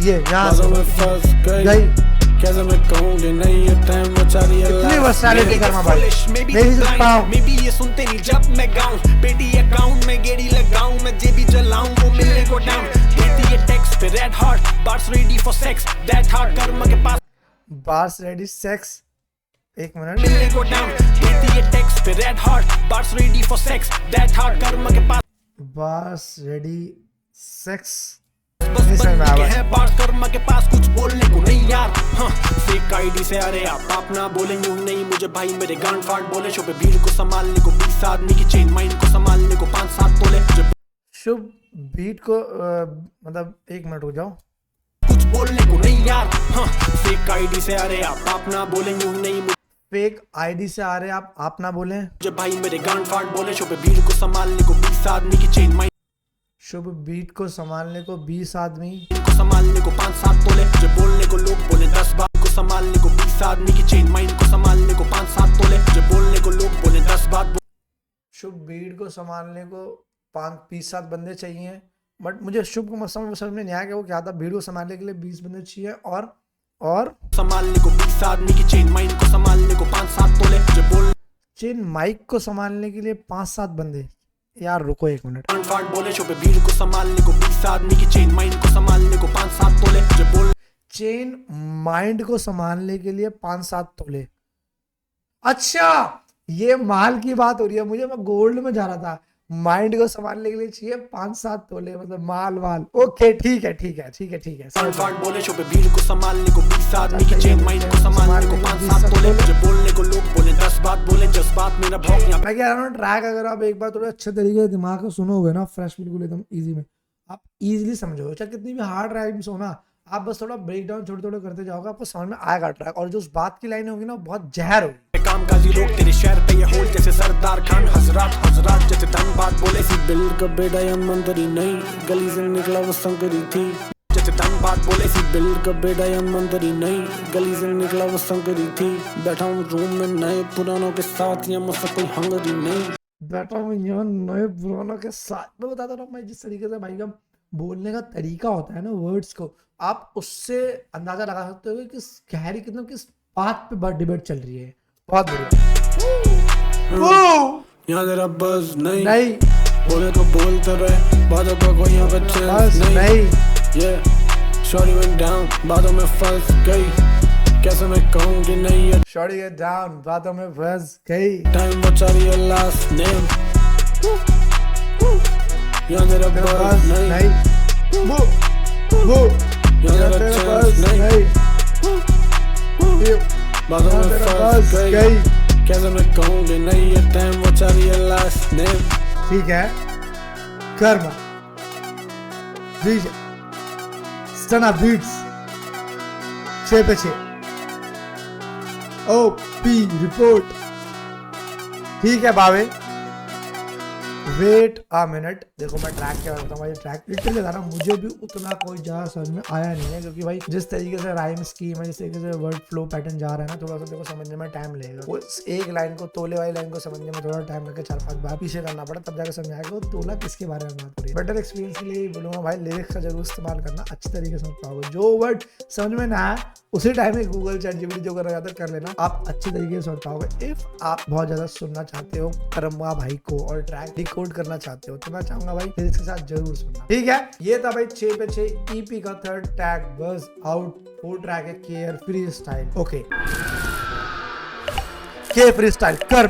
Speaker 1: ये यहाँ
Speaker 3: बातों में फंस गई, कैसे मैं कहूँ कि नहीं ये टाइम बचा रही है
Speaker 1: इतनी वर्सैलिटी करना भाई।
Speaker 5: Maybe ये सुनते नहीं जब मैं गाऊं। बेटी अकाउंट में गेड़ी लगाऊं, मैं जेबी जलाऊं वो मिलने को डाउन। बेटी ये टेक्स्ट पे red hot bars ready for sex that heart कर्म के पास
Speaker 1: बार्स रेडी सेक्स एक मिनट
Speaker 5: मिलने को डाउन। बेटी ये टेक्स्ट पे red hot bars ready for sex that heart कर्म के पास
Speaker 1: बार्स रेडी सेक्स
Speaker 5: बस बन के हैं बार्स कर्म के पास कुछ बोलने को नहीं यार। हाँ फेक आईडी से अरे आप अपना बोले यूं नहीं मुझे भाई मेरे गांड फाड़ बोले। शो पे भीड़ को संभालने को 20 आदमी की चेन माइंड को संभालने को 5-7 तोले।
Speaker 1: शुभ बीट को मतलब एक मिनट हो जाओ
Speaker 5: कुछ बोलने को नहीं यार। हाँ फेक आईडी से अरे आप अपना बोले यूं नहीं
Speaker 1: फेक आईडी से आ रहे आप ना बोले
Speaker 5: मुझे भाई मेरे गांड फाड़ बोले। शो पे भीड़ को संभालने को 20 आदमी की चेन माइंड
Speaker 1: शुभ बीट को संभालने को 20 आदमी
Speaker 5: को संभालने को 5-7 तोले। मुझे बोलने को लोग बोले 10 बार को संभालने को 20 आदमी की चेन माइंड को संभालने को 5-7 तोले। मुझे बोलने को लोग बोले 10 बात
Speaker 1: शुभ बीट को संभालने को 5-7 बंदे चाहिए, बट मुझे शुभ को समझ में नहीं आया कि वो क्या था। भीड़ को संभालने के लिए 20 बंदे चाहिए और
Speaker 5: संभालने को 20 आदमी की चेन माइंड को संभालने को 5-7 तोले। मुझे बोल
Speaker 1: चेन माइक को संभालने के लिए 5-7 बंदे। यार रुको एक मिनट
Speaker 5: बोले। शो पे भीड़ को संभालने को 20 आदमी की चेन माइंड को संभालने को 5-7 तोले। मुझे बोल
Speaker 1: चेन माइंड को संभालने के लिए 5-7 तोले। अच्छा ये माल की बात हो रही है, मुझे मैं गोल्ड में जा रहा था। माइंड को संभालने के लिए चाहिए 5-7 तोले मतलब माल। ओके ठीक है
Speaker 5: बोले। शो पे भीड़ को संभालने को 20 आदमी की चेन माइंड को संभालने को 5-7 तोले। मुझे बोलने को लोग बोले 10 बात बोले जज्बात मेरा भौंक।
Speaker 1: मैं कह रहा हूँ ट्रैक अगर आप एक बार थोड़े अच्छे तरीके से दिमाग से सुनोगे ना फ्रेश बिल्कुल एकदम इजी में, आप इजीली समझोगे, चाहे कितनी भी हार्ड राइम्स हो ना, आप बस थोड़ा ब्रेक डाउन छोटे छोटे करते जाओगे, आपको समझ में आएगा ट्रैक। और जो उस बात की लाइन होगी ना, बहुत जहर होगी।
Speaker 3: काम काजी लोग तेरे शहर पे ये होल जैसे सरदार खान, हजरात हजरात जैसे धनबाद बोले सी बिल का बेड़ा या मंदरी नहीं, गली से निकला वो संकरी थी, जैसे धनबाद बोले सी बिल का बेड़ा या मंदरी नहीं, गली से निकला वो संकरी थी, बैठा हूँ रूम में नए पुरानों के साथ, या मुझसे कोई हंगरी नहीं,
Speaker 1: बैठा हूँ यहाँ नए पुरानों के साथ। मैं बताता हूँ भाई, जिस तरीके से भाई का बोलने का तरीका होता है ना, वर्ड्स को आप उससे अंदाजा लगा सकते हो कि किस गहरी किस बात पे डिबेट चल रही है। बहुत बढ़िया।
Speaker 3: यहाँ तेरा बस नहीं,
Speaker 1: नहीं
Speaker 3: बोले तो बोलते रहे, बातों का कोई यहाँ पे चांस
Speaker 1: बस नहीं।
Speaker 3: Yeah, shorty went down, बातों में फंस गई, कैसे मैं कहूँ कि नहीं ये
Speaker 1: शॉर्टी गेट डाउन, बातों में फंस गई।
Speaker 3: टाइम बचा रही है लास्ट नेम, यहाँ तेरा बस
Speaker 1: बस
Speaker 3: नहीं,
Speaker 1: नहीं। वो
Speaker 3: यहाँ तेरा चांस नहीं, बातों में फंस गई, कैसे मैं कहूँ कि नहीं ये टाइम बचा रही है लास्ट नेम।
Speaker 1: ठीक है, कर्मा डीजे स्टना बीट्स 6 पे 6 ओपी रिपोर्ट। ठीक है बावे, वेट अ मिनट। देखो मैं ट्रैक क्या करता हूँ भाई, ट्रैक लिटरली था ना, मुझे भी उतना कोई ज़्यादा समझ में आया नहीं है, क्योंकि भाई जिस तरीके से राइम स्कीम है, जिस तरीके से वर्ड फ्लो पैटर्न जा रहा है ना, थोड़ा सा देखो समझने में टाइम लगेगा। वो एक लाइन को, तोले वाली लाइन को समझने में थोड़ा टाइम लगेगा, 4-5 बार पीछे करना पड़ा, तब जाकर समझ आएगा वो तोला किसके बारे में बात करिए। बेटर एक्सपीरियंस के लिए बोलूँगा भाई, लिरिक्स का जरूर इस्तेमाल करना, अच्छी तरीके से समझ पाओगे। जो वर्ड समझ में ना आए उसी टाइम में गूगल चैट जीपीटी जो करना चाहते कर लेना, आप अच्छी तरीके से समझ पाओगे। इफ आप बहुत ज्यादा सुनना चाहते हो कर्मा भाई को और ट्रैक डिकोड करना चाहते हो, तो मैं चाहूंगा भाई लिरिक्स के साथ जरूर सुनना। ठीक है, ये था भाई 6 पे 6 ईपी का थर्ड ट्रैक बज आउट। वो ट्रैक है care free style. Okay, care free style कर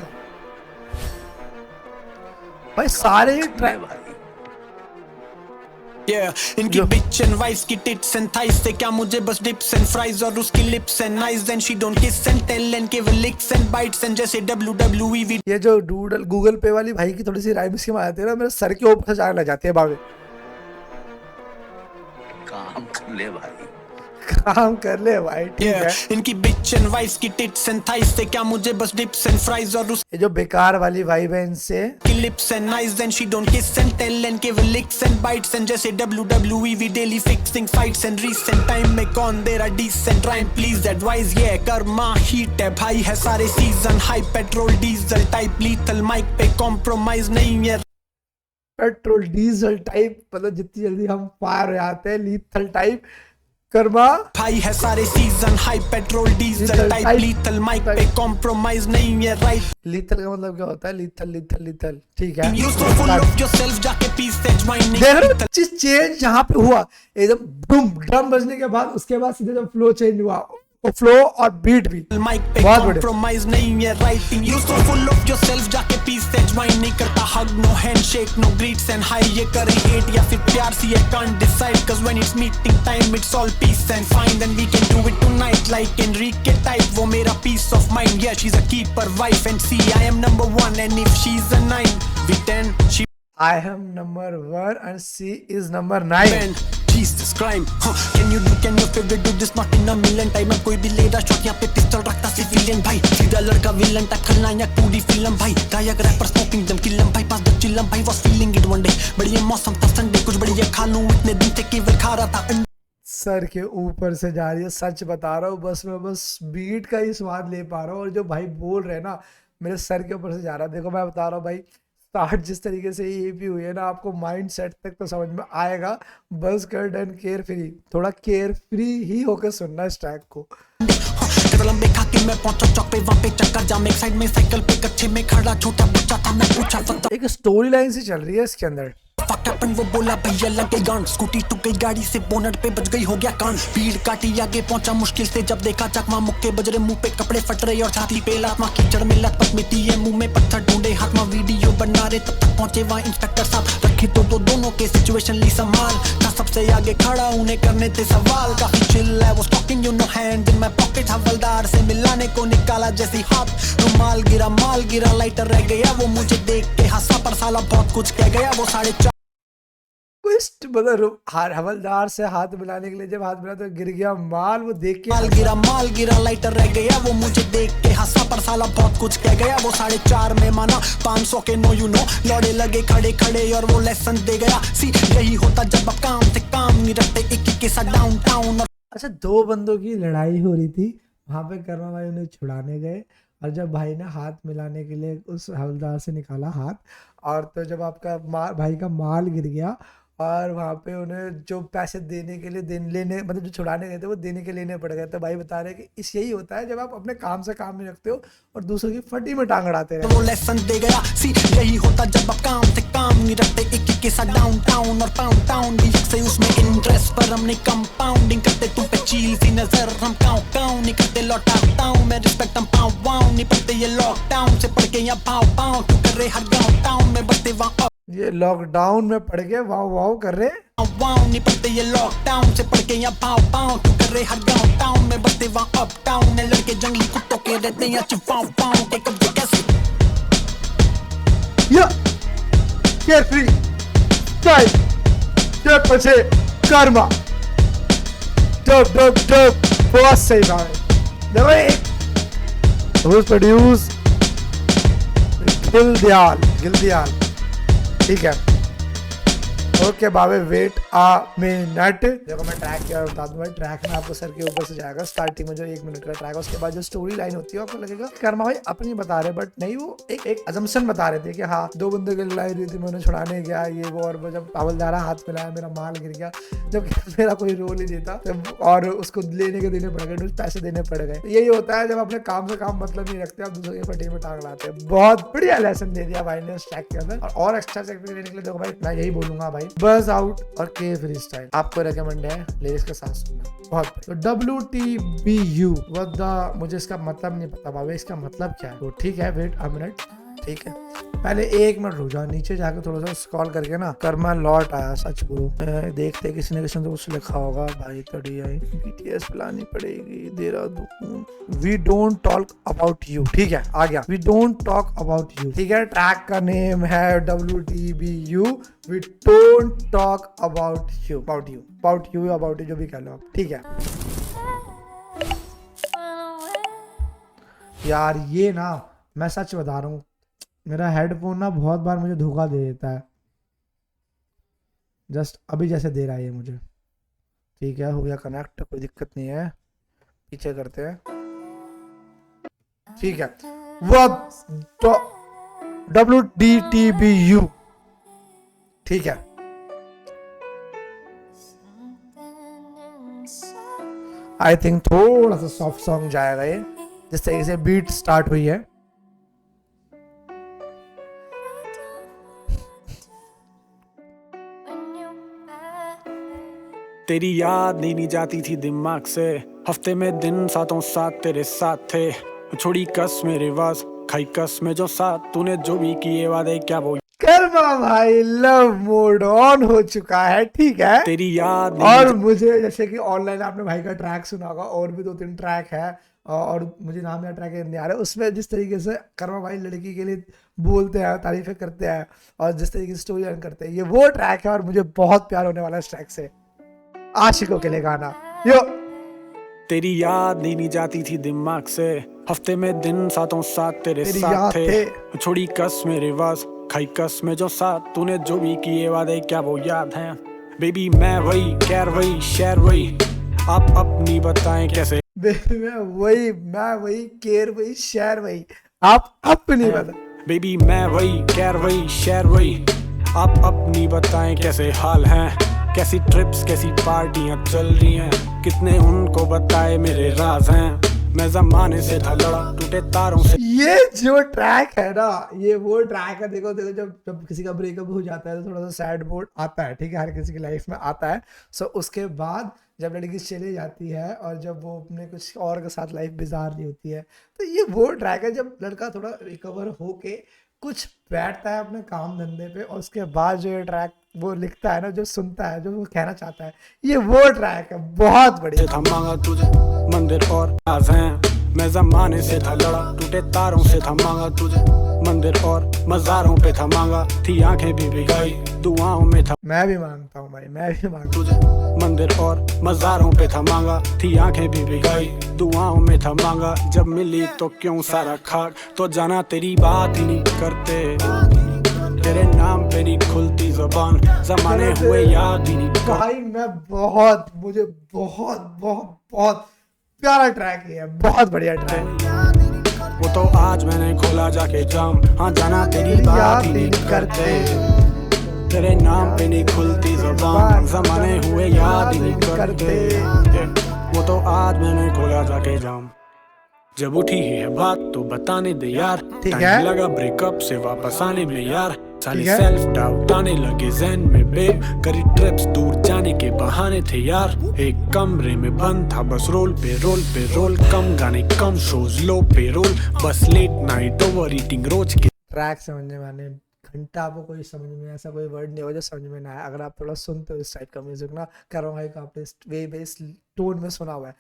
Speaker 1: भाई, सारे ट्रैक
Speaker 3: Yeah, इनकी bitch and wives की tits and thighs से क्या मुझे बस dips and fries और उसकी lips and eyes and she don't kiss and tell and केवल licks and bites and जैसे WWE।
Speaker 1: ये जो डूडल गूगल पे वाली भाई की थोड़ी सी राइम स्कीम आती है ना, मेरे सर के ऊपर से जाने लग जाती है बाबे।
Speaker 6: काम कर ले भाई,
Speaker 1: काम कर ले भाई। ठीक है,
Speaker 3: इनकी bitch and wives की tits and thighs से क्या मुझे बस dips and fries और उसकी
Speaker 1: ये जो बेकार वाली वाइब है इनसे,
Speaker 3: lips and eyes and she don't kiss and tell and केवल licks and bites and जैसे WWE we daily fixing fights and recent time में कौन दे रहा decent rhyme please advise। ये कर्मा heat है भाई, है सारे season high petrol diesel type lethal mic पे compromise नहीं है,
Speaker 1: पेट्रोल डीजल टाइप, मतलब जितनी जल्दी हम फायर हो जाते हैं, लीथल टाइप कर्मा
Speaker 3: भाई है सारे season high petrol diesel type lethal mic पे कॉम्प्रोमाइज नहीं है राइट।
Speaker 1: लीथल का मतलब क्या होता है? Lethal lethal lethal. ठीक है,
Speaker 3: You so full of yourself जाके पीस एज माइंड
Speaker 1: देख रहे हो चीज चेंज जहाँ पे हुआ, एकदम बूम ड्रम बजने के बाद उसके बाद सीधे जब फ्लो चेंज हुआ, वो फ्लो और बीट भी
Speaker 3: माइक पे
Speaker 1: बहुत बढ़िया।
Speaker 3: कॉम्प्रोमाइज नहीं है writing. You so full of yourself जाके पीस एज माइंड नहीं करता hug no handshake no greets and hi, ये कर हेट या फिर प्यार सी I can't decide cause when it's meeting time it's all peace and fine then we can do it tonight like Enrique type। वो मेरा peace of mind, yeah she's a keeper wife and see I am number 1 and if she's a 9 we 10 she
Speaker 1: I am number 1 and she is number 9।
Speaker 3: man Jesus crime can you favorite do this not in a million time। अब कोई भी ले रहा shot यहाँ पे pistol रखता civilian भाई, सीधा लड़का विलन टाइप खलनायक पूरी फिल्म भाई, गायक रैपर स्मोकिंग दम किलम भाई, पास द चिलम भाई was feeling it one day। बढ़िया मौसम था संडे कुछ बढ़िया खा लूं इतने दिन से केवल खा रहा था
Speaker 1: सर के ऊपर से जा रही है, सच बता रहा हूँ, बस मैं बस बीट का ही स्वाद ले पा रहा हूँ और जो भाई बोल रहे हैं ना मेरे सर के ऊपर से जा रहा है। देखो मैं बता रहा हूँ भाई, स्टार्ट जिस तरीके से ये भी हुई है ना, आपको माइंड सेट तक तो समझ में आएगा। बस कर डन केयर फ्री, थोड़ा केयर फ्री ही होकर सुनना इस ट्रैक को।
Speaker 3: लंबे खा के मैं पहुंचा चौक पे वहां पे चक्कर जाम एक साइड में साइकिल पे कच्चे में खड़ा छोटा बच्चा था मैं पूछा
Speaker 1: एक स्टोरी लाइन सी चल रही है इसके अंदर।
Speaker 3: फटाफट वो बोला भैया लगे गांड, स्कूटी टूट गई गाड़ी से बोनट पे बच गई हो गया कान, भीड़ काटी आगे पहुंचा मुश्किल से जब देखा चकमा मुक्के बज रहे मुंह पे कपड़े फट रहे और छाती पे लात मां कीचड़ में लटपट मिट्टी है मुंह में पत्थर ढूंढे हाथ में वीडियो बना रहे तब तक पहुंचे वहां इंस्पेक्टर साहब रखे तो दोनों के सिचुएशन ली संभाल था सबसे आगे खड़ा उन्हें करने थे सवाल काफी चिल है वो stalking you know hand in my pocket हवलदार से मिलाने को निकाला जैसी हाथ रुमाल गिरा लाइटर रह गया वो मुझे देख के हंसा पर साला बहुत कुछ कह गया वो 4.5
Speaker 1: ट्विस्ट मतलब हवलदार से हाथ मिलाने के लिए जब हाथ मिला तो गिर गया माल, वो देख के
Speaker 3: माल गिरा लाइटर रह गया, वो मुझे देख के हंसा पर साला बहुत कुछ कह गया। वो 4.5 में माना 500 के नो यू नो, लौड़े लगे खड़े खड़े और वो लेसन दे गया। सी यही होता जब आप काम से काम नहीं रखते, एक के साथ डाउन टाउन।
Speaker 1: अच्छा, 2 बंदों की लड़ाई हो रही थी वहां पे, कर्मा भाई उन्हें छुड़ाने गए और जब भाई ने हाथ मिलाने के लिए उस हवलदार से निकाला हाथ, और तो जब आपका भाई का माल गिर गया और वहाँ पे उन्हें जो पैसे देने के लिए लेने मतलब जो छुड़ाने गए थे वो देने के लेने पड़ गए। तो भाई बता रहे कि इस यही होता है जब आप अपने काम से काम नहीं रखते हो और दूसरों की फटी में टांग अड़ाते रहे।
Speaker 3: वो लेसन दे गया। सी यही होता जब आप काम से काम नहीं रखते, एक के साथ डाउन टाउन और पाउंड टाउन भी से उसमें इंटरेस्ट पर हमने कंपाउंडिंग करते, तुम पे चील सी नजर हम काउंट नहीं करते, लौटाता हूं मैं रिस्पेक्ट हम पाऊं नहीं पड़ते ये लॉकडाउन से पढ़ के या पाऊं तू कर रहे हर गांव टाउन में बसते वहां,
Speaker 1: ये लॉकडाउन में पड़ के वाव वाव कर रहे
Speaker 3: नहीं पड़ते ये लॉकडाउन से पढ़ के या पाऊं तू कर रहे हर गांव टाउन में बसते वहां अप टाउन में लड़के जंगली कुत्तों के रहते या पाऊं के कब्जे कैसे
Speaker 1: या केयरफ्री स्टाइल जब पछे कर्मा डब डब डब बहुत सही बात है भाई। प्रोड्यूस गिलदियाल ठीक है। ओके बाबे वेट आ मिनट, देखो मैं ट्रैक क्या बता दूं भाई। ट्रैक में आपको सर के ऊपर से जाएगा, स्टार्टिंग में जो 1 मिनट का ट्रैक है, उसके बाद जो स्टोरी लाइन होती है आपको लगेगा कर्मा भाई अपनी बता रहे, बट नहीं, वो एक अजम्पशन बता रहे थे कि हाँ 2 बंदों की लड़ाई हुई थी, मैं उन्हें छुड़ाने गया ये वो, और जब हवलदारा हाथ मिलाया मेरा माल गिर गया, जब मेरा कोई रोल ही नहीं था तब, और उसको लेने के देने पड़ गए, पैसे देने पड़ गए। यही होता है जब अपने काम से काम मतलब नहीं रखते, आप दूसरों की फटी में टांग लाते हैं। बहुत बढ़िया लेसन दे दिया भाई ने उस ट्रैक के अंदर। और एक्स्ट्रा सेक्टर लेने के लिए देखो भाई मैं यही बोलूंगा भाई, बस आउट और के फ्री स्टाइल आपको रेकमेंड है, लिरिक्स के साथ सुनना बहुत। तो WTBU मुझे इसका मतलब नहीं पता बाबा, इसका मतलब क्या है? तो ठीक है वेट अ मिनट, ठीक है पहले 1 मिनट रुक जाओ, नीचे जाकर थोड़ा सा स्क्रॉल करके ना कर्मा लौट आया, सच गुरु देखते किसी ने किसी ने तो कुछ लिखा होगा भाई। तड़ी आई BTS पिलानी पड़ेगी, Dehradun we don't talk about you, ठीक है आ गया, we don't talk about you, ठीक है। ट्रैक का नेम है WTBU, we don't talk about you, about you जो भी कह लो आप, ठीक है यार। ये ना मैं सच बता रहा हूँ, मेरा हेडफोन ना बहुत बार मुझे धोखा दे देता है, जस्ट अभी जैसे दे रहा है ये मुझे, ठीक है हो गया कनेक्ट, कोई दिक्कत नहीं है, पीछे करते हैं, ठीक है। वो WTBU ठीक है। आई थिंक थोड़ा सा सॉफ्ट सॉन्ग जाएगा ये, जिस तरीके से बीट स्टार्ट हुई है।
Speaker 3: तेरी याद नहीं जाती थी दिमाग से, हफ्ते में दिन 7 तेरे साथ थे, छोड़ी कस मेरे वास खाई कस में जो साथ तूने जो भी किए वादे क्या वो
Speaker 1: कर्मा भाई लव मोड ऑन हो चुका है, ठीक है।
Speaker 3: तेरी याद
Speaker 1: और मुझे जैसे कि ऑनलाइन आपने भाई का ट्रैक सुना होगा, और भी 2-3 ट्रैक है और मुझे नाम या ट्रैक नहीं आ रहा है, उसमें जिस तरीके से कर्मा भाई लड़की के लिए बोलते हैं, तारीफें करते हैं और जिस तरीके से स्टोरी रन करते हैं, ये वो ट्रैक है और मुझे बहुत प्यार होने वाला है इस ट्रैक से। आशिकों के लिए गाना यो।
Speaker 3: तेरी याद नहीं जाती थी दिमाग से, हफ्ते में दिन 7 तेरे साथ थे, छोड़ी कस मेरे वास खाई कस में जो साथ तूने जो भी किए वादे क्या वो याद हैं। बेबी मैं वही कैर वही शेर वही, आप अपनी बताएं कैसे।
Speaker 1: बेबी मैं वही केयर वही शेयर वही, आप अपनी बता।
Speaker 3: बेबी मैं वही कैर वही शेर वही, आप अपनी बताएं कैसे हाल हैं, कैसी ट्रिप्स कैसी पार्टियां चल रही हैं, कितने उनको बताए मेरे राज हैं, मैं जमाने से था लड़ा टूटे तारों से।
Speaker 1: ये जो ट्रैक है ना, ये वो ट्रैक है, देखो जब किसी का ब्रेकअप हो जाता है तो थोड़ा सा सैड मोड आता है, ठीक है हर किसी की लाइफ में आता है। सो उसके बाद जब लड़की चली जाती है और जब वो अपने कुछ और के साथ लाइफ गुजार रही होती है, तो ये वो ट्रैक है जब लड़का थोड़ा रिकवर होके कुछ बैठता है अपने काम धंधे पे, और उसके बाद जो ये ट्रैक वो लिखता है ना, जो सुनता है, जो वो कहना चाहता है, ये वो ट्रैक है। बहुत बढ़िया।
Speaker 3: था मांगा तुझे मंदिर और राज हैं, मैं जमाने से था लड़ा, टूटे तारों से था मांगा तुझे, मंदिर और मज़ारों पे था मांगा, थी आंखें भी भिगाई, दुआओं में था
Speaker 1: मैं भी मांगता हूँ भाई, मैं भी मांगता
Speaker 3: तुझे, मंदिर और मज़ारों पे था मांगा, थी आंखें भी भिगाई, दुआओं में था मांगा, जब मिली तो क्यों सारा खाक, तो जाना तेरी बात ही नहीं करते, तेरे नाम पे नहीं खुलती ज़बान, ज़माने हुए याद ही नहीं
Speaker 1: हूँ भाई। मैं मुझे बहुत प्यारा ट्रैक है, बहुत बढ़िया ट्रैक।
Speaker 3: वो तो आज मैंने खोला जाके जाम, हाँ जाना तेरी बात ही नहीं करते, तेरे नाम पे नहीं खुलती ज़बान, ज़माने हुए याद ही नहीं करते। वो तो आज मैंने खोला जाके जाम, जब उठी है बात तो बताने दे यार,
Speaker 1: ठीक है।
Speaker 3: टाइम लगा ब्रेकअप से वापस आने में यार, साली
Speaker 1: ठीक है।
Speaker 3: सेल्फ डाउट आने लगे ज़हन में बे, करी ट्रिप्स दूर जाने के बहाने थे यार, एक कमरे में बंद था बस रोल पे रोल, कम गाने कम शोज लो पे रोल, बस लेट नाइट ओवर ईटिंग रोज के।
Speaker 1: ट्रैक समझने में आने घंटा आपको कोई समझ में ऐसा कोई वर्ड नहीं होगा जो समझ में ना आए। अगर आप थोड़ा सुनते हो इस टाइप का म्यूजिक ना, करो भाई का आपने वे बेस टोन में सुना हुआ है,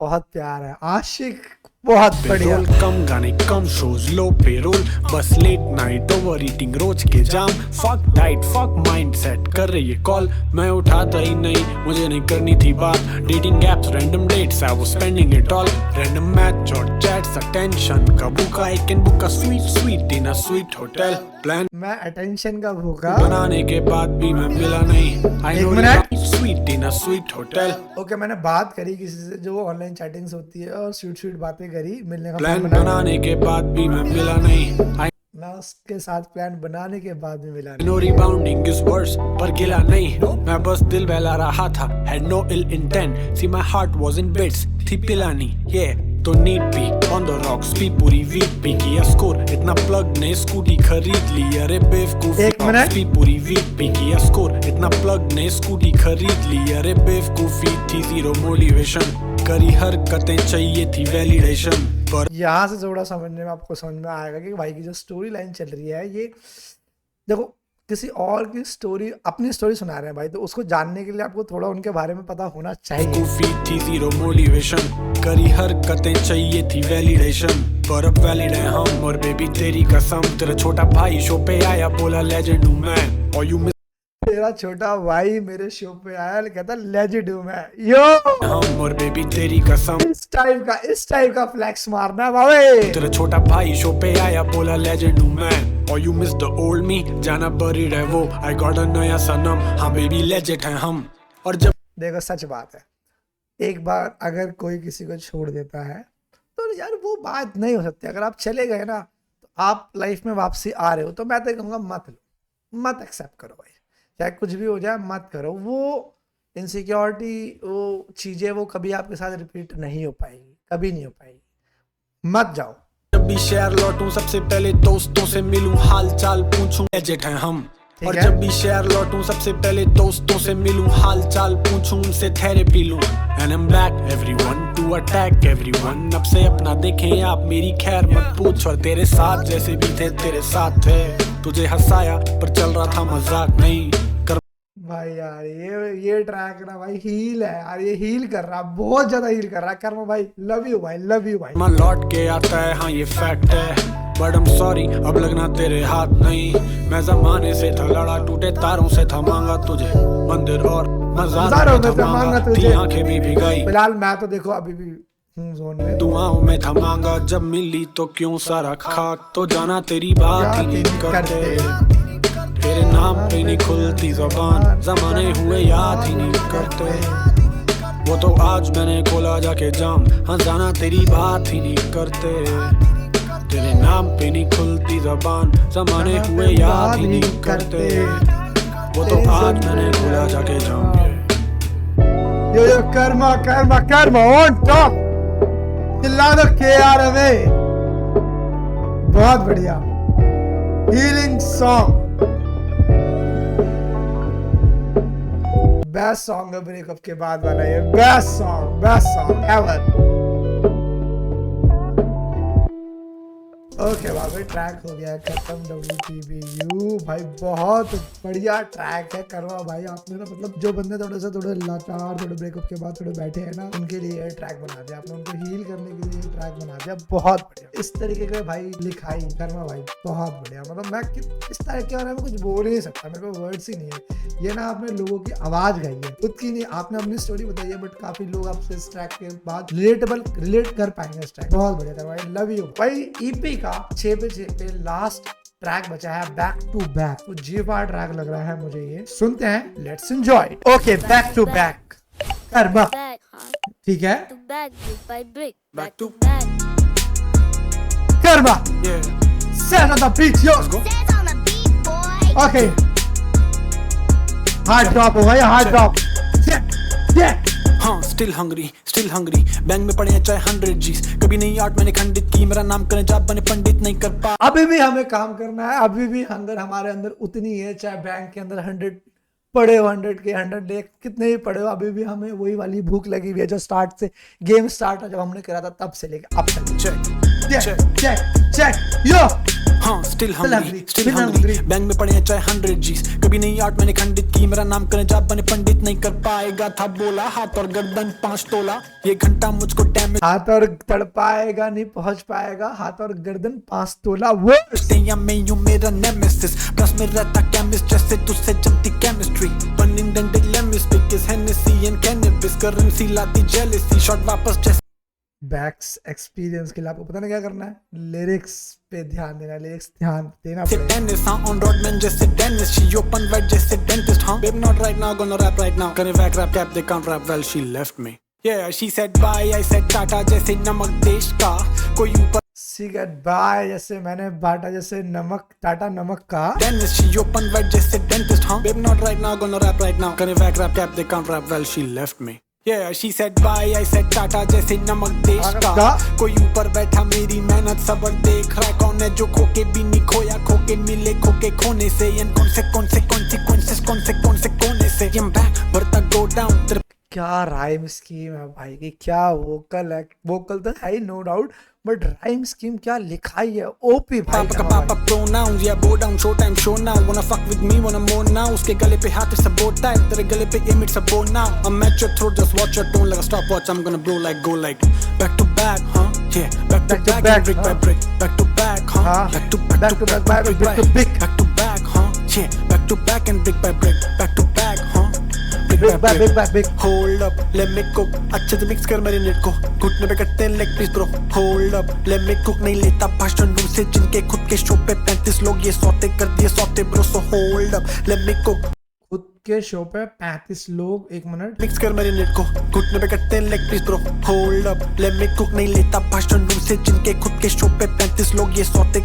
Speaker 1: बहुत प्यार है, आशिक बहुत बढ़िया।
Speaker 3: पेरोल कम गाने कम शोज लो पेरोल, बस लेट नाइट ओवर ईटिंग रोज के जाम, fuck diet fuck mind set कर रही है कॉल, मैं उठाता ही नहीं, मुझे नहीं करनी थी बात, dating apps random dates I was spending it all, random match और चैट्स अटेंशन का भूखा, I can book a suite in a sweet hotel, plan
Speaker 1: मैं अटेंशन का भूखा
Speaker 3: बनाने के बाद भी मैं मिला नहीं, आई
Speaker 1: एक
Speaker 3: no
Speaker 1: minute.
Speaker 3: Suite in a sweet hotel,
Speaker 1: okay, मैंने बात करी किसी से जो ऑनलाइन चैटिंग्स होती है और स्वीट बातें करी, मिलने का
Speaker 3: प्लान
Speaker 1: plan बनाया।
Speaker 3: बनाने के बाद भी मैं मिला नहीं, आई
Speaker 1: मैं उसके साथ प्लान बनाने के बाद भी मिला नहीं।
Speaker 3: No rebounding is worse, पर गिला नहीं, मैं बस दिल बहला रहा था, had no ill intent, see my heart was in bits, थी पिलानी, yeah, तो नीट भी, on the rocks भी पूरी वीक भी किया स्कोर, इतना प्लग ने स्कूटी खरीद ली, अरे बेवकूफी,
Speaker 1: एक मिनट।
Speaker 3: भी पूरी वीक भी किया स्कोर, इतना प्लग ने स्कूटी खरीद ली, अरे बेवकूफी थी जीरो मोटिवेशन, करी हरकतें चाहिए थी वैलिडेशन, पर
Speaker 1: यहाँ से थोड़ा समझने में आपको समझ में आएगा कि भाई की जो स्टोरी लाइन चल रही है, ये देखो किसी और की स्टोरी, अपनी स्टोरी सुना रहे हैं भाई, तो उसको जानने के लिए आपको थोड़ा उनके बारे में पता होना चाहिए।
Speaker 3: बेवकूफी थी जीरो मोटिवेशन, करी हरकतें चाहिए थी वैलिडेशन, पर अब वैलिड है हम और बेबी तेरी कसम, तेरा छोटा भाई शो पे आया बोला लेजेंड हूँ मैं, और यू
Speaker 1: तेरा छोटा भाई मेरे शो पे आया, कहता लेजेंड हूं मैं, यो
Speaker 3: हम और बेबी तेरी कसम,
Speaker 1: इस टाइप का फ्लैक्स मारना है भाई।
Speaker 3: तेरा छोटा भाई शो पे आया बोला लेजेंड हूँ मैं, और यू मिस द ओल्ड मी, जाना बरीड है वो, आई गॉट अ नया सनम, हाँ बेबी लेजेंड है हम, और जब
Speaker 1: देखो सच बात है, एक बार अगर कोई किसी को छोड़ देता है तो यार वो बात नहीं हो सकती। अगर आप चले गए ना, तो आप लाइफ में वापसी आ रहे हो, तो मैं तो कहूँगा मत लो, मत एक्सेप्ट करो भाई, चाहे कुछ भी हो जाए मत करो। वो इनसिक्योरिटी, वो चीज़ें वो कभी आपके साथ रिपीट नहीं हो पाएगी, कभी नहीं हो पाएगी, मत जाओ।
Speaker 3: जब भी शहर लौटूं सबसे पहले दोस्तों से मिलूं, हाल चाल पूछूं, लेजेंड हैं हम, और
Speaker 1: है।
Speaker 3: जब भी शहर लौटूं सबसे पहले दोस्तों से मिलूं, हाल चाल पूछूं, उनसे थेरेपी लूं, and I am back everyone to attack everyone, अब से अपना देखें आप मेरी खैर मत पूछ, और तेरे साथ जैसे भी थे तेरे साथ थे, तुझे हंसाया पर चल रहा था मजाक नहीं कर
Speaker 1: भाई यार ये ट्रैक ना भाई हील है यार, ये हील कर रहा, बहुत ज्यादा हील कर रहा है। कर्म भाई लव यू भाई, लव यू भाई।
Speaker 3: मैं लौट के आता है, हाँ ये फैक्ट है, बट I'm sorry अब लगना तेरे हाथ नहीं, मैं जमाने से था लड़ा, टूटे तारों से था मांगा तुझे, मंदिर और मज़ारों में था मांगा तुझे, आंखें भी भिगाई,
Speaker 1: फिलहाल मैं तो देखो अभी भी हूँ जोन में,
Speaker 3: दुआओं में था मांगा, जब मिली तो क्यों सारा खाक, तो जाना तेरी बात ही नहीं करते, तेरे नाम पे नहीं खुलती ज़बान, ज़माने हुए याद ही नहीं करते, वो तो आज मैंने खोला जाके जाम, हाँ जाना तेरी बात ही नहीं करते, तेरे नाम पे नहीं खुलती ज़बान, ज़माने हुए याद ही नहीं करते, वो तो आज मैंने खोला जाके जाम।
Speaker 1: यो कर्मा कर्मा कर्मा ऑन टॉप, चिल्ला दो KRMA, बहुत बढ़िया हीलिंग सॉन्ग, बेस्ट सॉन्ग है ब्रेकअप के बाद वाला, ये बेस्ट सॉन्ग एवर। ओके भाई ट्रैक हो गया खत्म WTBU भाई बहुत बढ़िया ट्रैक है कर्मा भाई। आपने ना मतलब जो बंदे थोड़े लाचार थोड़े ब्रेकअप के बाद थोड़े बैठे हैं ना उनके लिए ये ट्रैक बना दिया आपने, उनको हील करने के लिए ये ट्रैक बना दिया। बहुत बढ़िया इस तरीके के भाई लिखाई कर्मा भाई बहुत बढ़िया। मतलब मैं इस तरह के बारे में कुछ बोल ही नहीं सकता, मेरे को वर्ड्स ही नहीं है। ये ना आपने लोगों की आवाज गाई है, खुद की नहीं, आपने अपनी स्टोरी बताई है बट काफी लोग आपसे इस ट्रैक के बाद रिलेट कर पाएंगे इस ट्रैक। बहुत बढ़िया था भाई, लव यू भाई। EP का 6 पे 6 पे लास्ट ट्रैक बचा है बैक टू बैक, तो G-Bar ट्रैक लग रहा है मुझे ये, सुनते हैं, let's enjoy. Okay back to back Karma, ठीक है
Speaker 3: Back to
Speaker 1: Karma
Speaker 3: yeah.
Speaker 1: set on the beat yo। Okay hard drop हो भाई, हार्ड ड्रॉप।
Speaker 3: हाँ स्टिल हंग्री बैंक में पड़े हैं चाहे 100 G's, कभी नहीं आर्ट मैंने खंडित की, मेरा नाम करें जाप बने पंडित नहीं कर पा।
Speaker 1: अभी भी हमें काम करना है, अभी भी अंदर हमारे अंदर उतनी है, चाहे बैंक के अंदर 100 पड़े हो, 100 के 100 लेख कितने भी पड़े हो, अभी भी हमें वही वाली भूख लगी हुई है जो स्टार्ट से गेम स्टार्ट जब हमने करा था तब से लेकर अब तक। चेक यो।
Speaker 3: हाँ स्टिल हंग्री बैंक में पड़े हैं चाहे 100 G's, कभी नहीं आर्ट मैंने खंडित की, मेरा नाम करें जाप बने पंडित नहीं कर पाएगा था बोला, हाथ और गर्दन 5 तोला, ये घंटा मुझको डैमेज,
Speaker 1: हाथ और तड़ पाएगा नहीं पहुंच पाएगा, हाथ और गर्दन 5 तोला वो
Speaker 3: या मैं यूं मेरा नेमेसिस, प्लस में रहता केमिस्ट जैसे तुझसे जमती chemistry, pun intended let me speak is Hennessy and cannabis, currency लाती जेलसी, शॉट वापस जैसे
Speaker 1: बैक्स एक्सपीरियंस के लिए आपको पता नहीं क्या करना है, लिरिक्स पे ध्यान देना, लिरिक्स ध्यान देना
Speaker 3: से
Speaker 1: पड़ेगा।
Speaker 3: टेनिस हाँ ऑन रोड मैन जैसे डेनिस, शी ओपन वाइड जैसे डेंटिस्ट, हाँ babe not right now gonna rap right now, करे back rap cap they can't rap well she left me, yeah she said bye I said Tata जैसे नमक देश का कोई ऊपर,
Speaker 1: सी गेट बाय जैसे मैंने बांटा जैसे नमक टाटा नमक का,
Speaker 3: डेनिस शी ओपन वाइड जैसे डेंटिस्ट, हाँ babe not right now gonna rap right now, करे back rap cap they can't rap well she left me, yeah she said bye I said Tata जैसे नमक देश का, कोई ऊपर बैठा मेरी मेहनत सबर देख रहा है, कौन है जो खोके भी नहीं खोया, खोके मिले खोके खोने से, कौन से कोने से I'm back बढ़ता go down।
Speaker 1: क्या राइम स्कीम है भाई की, क्या वोकल है, वोकल तो है ही no doubt but rhyme scheme क्या लिखाई है, ओपी भाई।
Speaker 3: पापा का पापा pronouns yeah bow down show time show now, wanna fuck with me wanna more now, उसके गले पे हाथ से bow tie, तेरे गले पे aim it's a bow now, I'm at your throat just watch your tone like a stopwatch, I'm gonna blow like go like back to back huh yeah back to back brick by brick, back to back huh back to back to back brick by brick, back to back huh yeah back to back and brick by brick, back to back huh
Speaker 1: big
Speaker 3: hold up let me cook, अच्छे से mix कर मेरे net को, घुटने पे कटते हैं leg piece bro, hold up let me cook, नहीं लेता भाषण उनसे जिनके खुद के शो पे 35 लोग ये सौते कर दिए saute bro, so hold up let me cook,
Speaker 1: खुद के शो पे 35 लोग, एक मिनट
Speaker 3: मिक्स कर मेरे नेट को, घुटने पे कटते हैं leg piece bro, hold up let me cook, नहीं लेता भाषण उनसे जिनके खुद के शो पे 35 लोग ये सौते।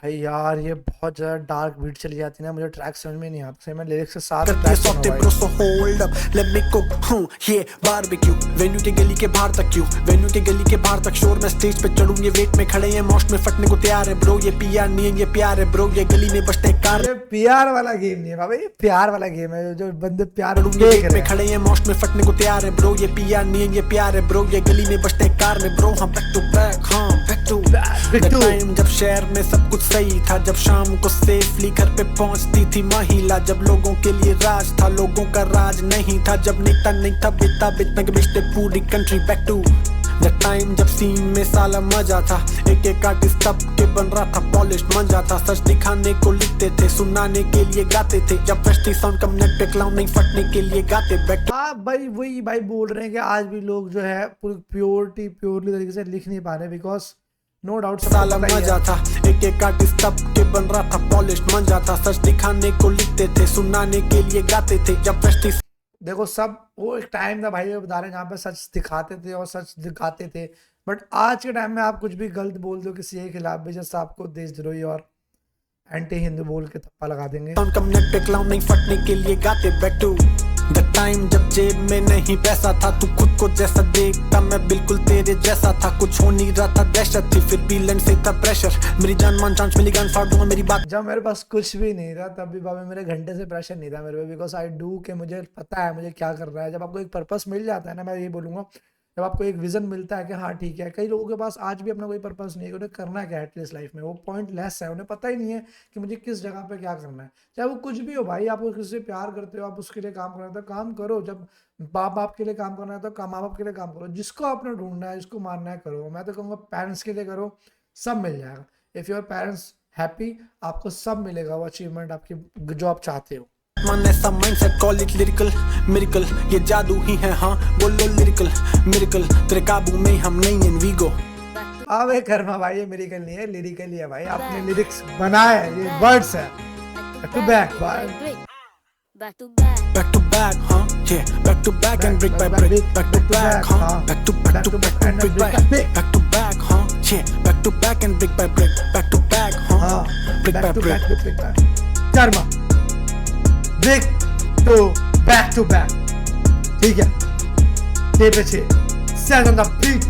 Speaker 1: भाई यार ये बहुत ज्यादा डार्क बीट चली जाती है ना, मुझे ट्रैक समझ में नहीं आता, सही मैं लिरिक्स के साथ
Speaker 3: करते
Speaker 1: ट्रैक
Speaker 3: सौते
Speaker 1: सुनो
Speaker 3: ब्रो,
Speaker 1: भाई।
Speaker 3: So hold up let me cook हूं ये बारबेक्यू, वेन्यू के गली के बाहर तक क्यों, वेन्यू के गली के बाहर तक शोर, मैं स्टेज पे चढ़ूं ये वेट में खड़े हैं मॉश में फटने को तैयार है ब्रो, ये पीआर नहीं है ये प्यार है ब्रो, ये गली में बजते कार,
Speaker 1: ये प्यार वाला गेम नहीं है बाबा, ये प्यार वाला गेम है, जो बंदे प्यार
Speaker 3: वेट में खड़े हैं मॉश में फटने को तैयार है ब्रो, ये पीआर नहीं है ये प्यार है ब्रो, ये गली में बजते कार में ब्रो, हाँ बैक टू बैक हाँ बैक टू बैक, टाइम जब शहर में सब कुछ सही था, जब शाम को सेफली घर पे पहुंचती थी महिला, जब लोगों के लिए राज था लोगों का राज नहीं था, जब नेता नहीं था बेटा बेचने के बेचते पूरी country, back to the time जब सीन में साला मजा था, एक एक आर्टिस्ट तब के बन रहा था पॉलिश्ड मजा था, सच दिखाने को लिखते थे सुनाने के लिए गाते थे, जब फ्रेश साउंड कम नेट पे क्लाउन नहीं फटने के लिए गाते, बैक
Speaker 1: हाँ भाई वही भाई बोल रहे हैं कि आज भी लोग जो है प्योरली तरीके से लिख नहीं पा रहे, बिकॉज नो डाउट
Speaker 3: साला मजा था, एक एक आर्टिस्ट तब के बन रहा था पॉलिश्ड मजा था, सच दिखाने को लिखते थे सुनाने के लिए गाते थे, जब फ्रेश
Speaker 1: देखो सब वो एक टाइम था भाई, बता रहे हैं जहाँ पे सच दिखाते थे और सच दिखाते थे, बट आज के टाइम में आप कुछ भी गलत बोल दो किसी के खिलाफ भी, जैसे आपको देशद्रोही और एंटी हिंदू बोल के थप्पा लगा देंगे।
Speaker 3: कम नेट पे क्लाउन नहीं फटने के लिए गाते, बैक टू द टाइम जब जेब में नहीं पैसा था, तू खुद को जैसा देखता मैं बिल्कुल तेरे जैसा था, कुछ हो नहीं रहा था दहशत थी फिर भी लेंस से था प्रेशर, मेरी जान मान चांस मिली गन फाड़ दूंगा मेरी बात,
Speaker 1: जब मेरे पास कुछ भी नहीं था तब भी बाबा मेरे घंटे से प्रेशर नहीं था मेरे पे, बिकॉज आई डू के मुझे पता है मुझे क्या कर रहा है, जब आपको एक पर्पस मिल जाता है ना, मैं ये बोलूँगा जब आपको एक विजन मिलता है कि हाँ ठीक है, कई लोगों के पास आज भी अपना कोई पर्पस नहीं है कि उन्हें करना क्या है एटलीस्ट लाइफ में, वो पॉइंटलेस है, उन्हें पता ही नहीं है कि मुझे किस जगह पे क्या करना है। चाहे वो कुछ भी हो भाई, आप किसी से प्यार करते हो, आप उसके लिए काम करना है तो काम करो, जब माँ बाप के लिए काम करना है तो माँ बाप के लिए काम करो, जिसको आपने ढूंढना है, जिसको मानना है करो। मैं तो कहूँगा पेरेंट्स के लिए करो, सब मिल जाएगा। इफ़ योर पेरेंट्स हैप्पी, आपको सब मिलेगा, वो अचीवमेंट आपकी जो आप चाहते हो।
Speaker 3: मन ऐसा mindset call it lyrical miracle, ये जादू ही है हाँ बोलो लिरिकल मिरेकल, तेरे काबू में हम नहीं हैं वीगो।
Speaker 1: अबे कर्मा भाई ये मिरेकल नहीं है, लिरिकल ही है भाई, आपने लिरिक्स बनाए हैं, ये वर्ड्स है। बैक टू बैक भाई,
Speaker 7: back to back,
Speaker 3: back to back huh yeah, back to back and brick by brick, back to back huh, back to back and brick by back to back huh yeah, back to back and brick by brick, back to back huh, brick by brick।
Speaker 1: Karma break to back, ठीक है, 6 पे 6 set on the beat.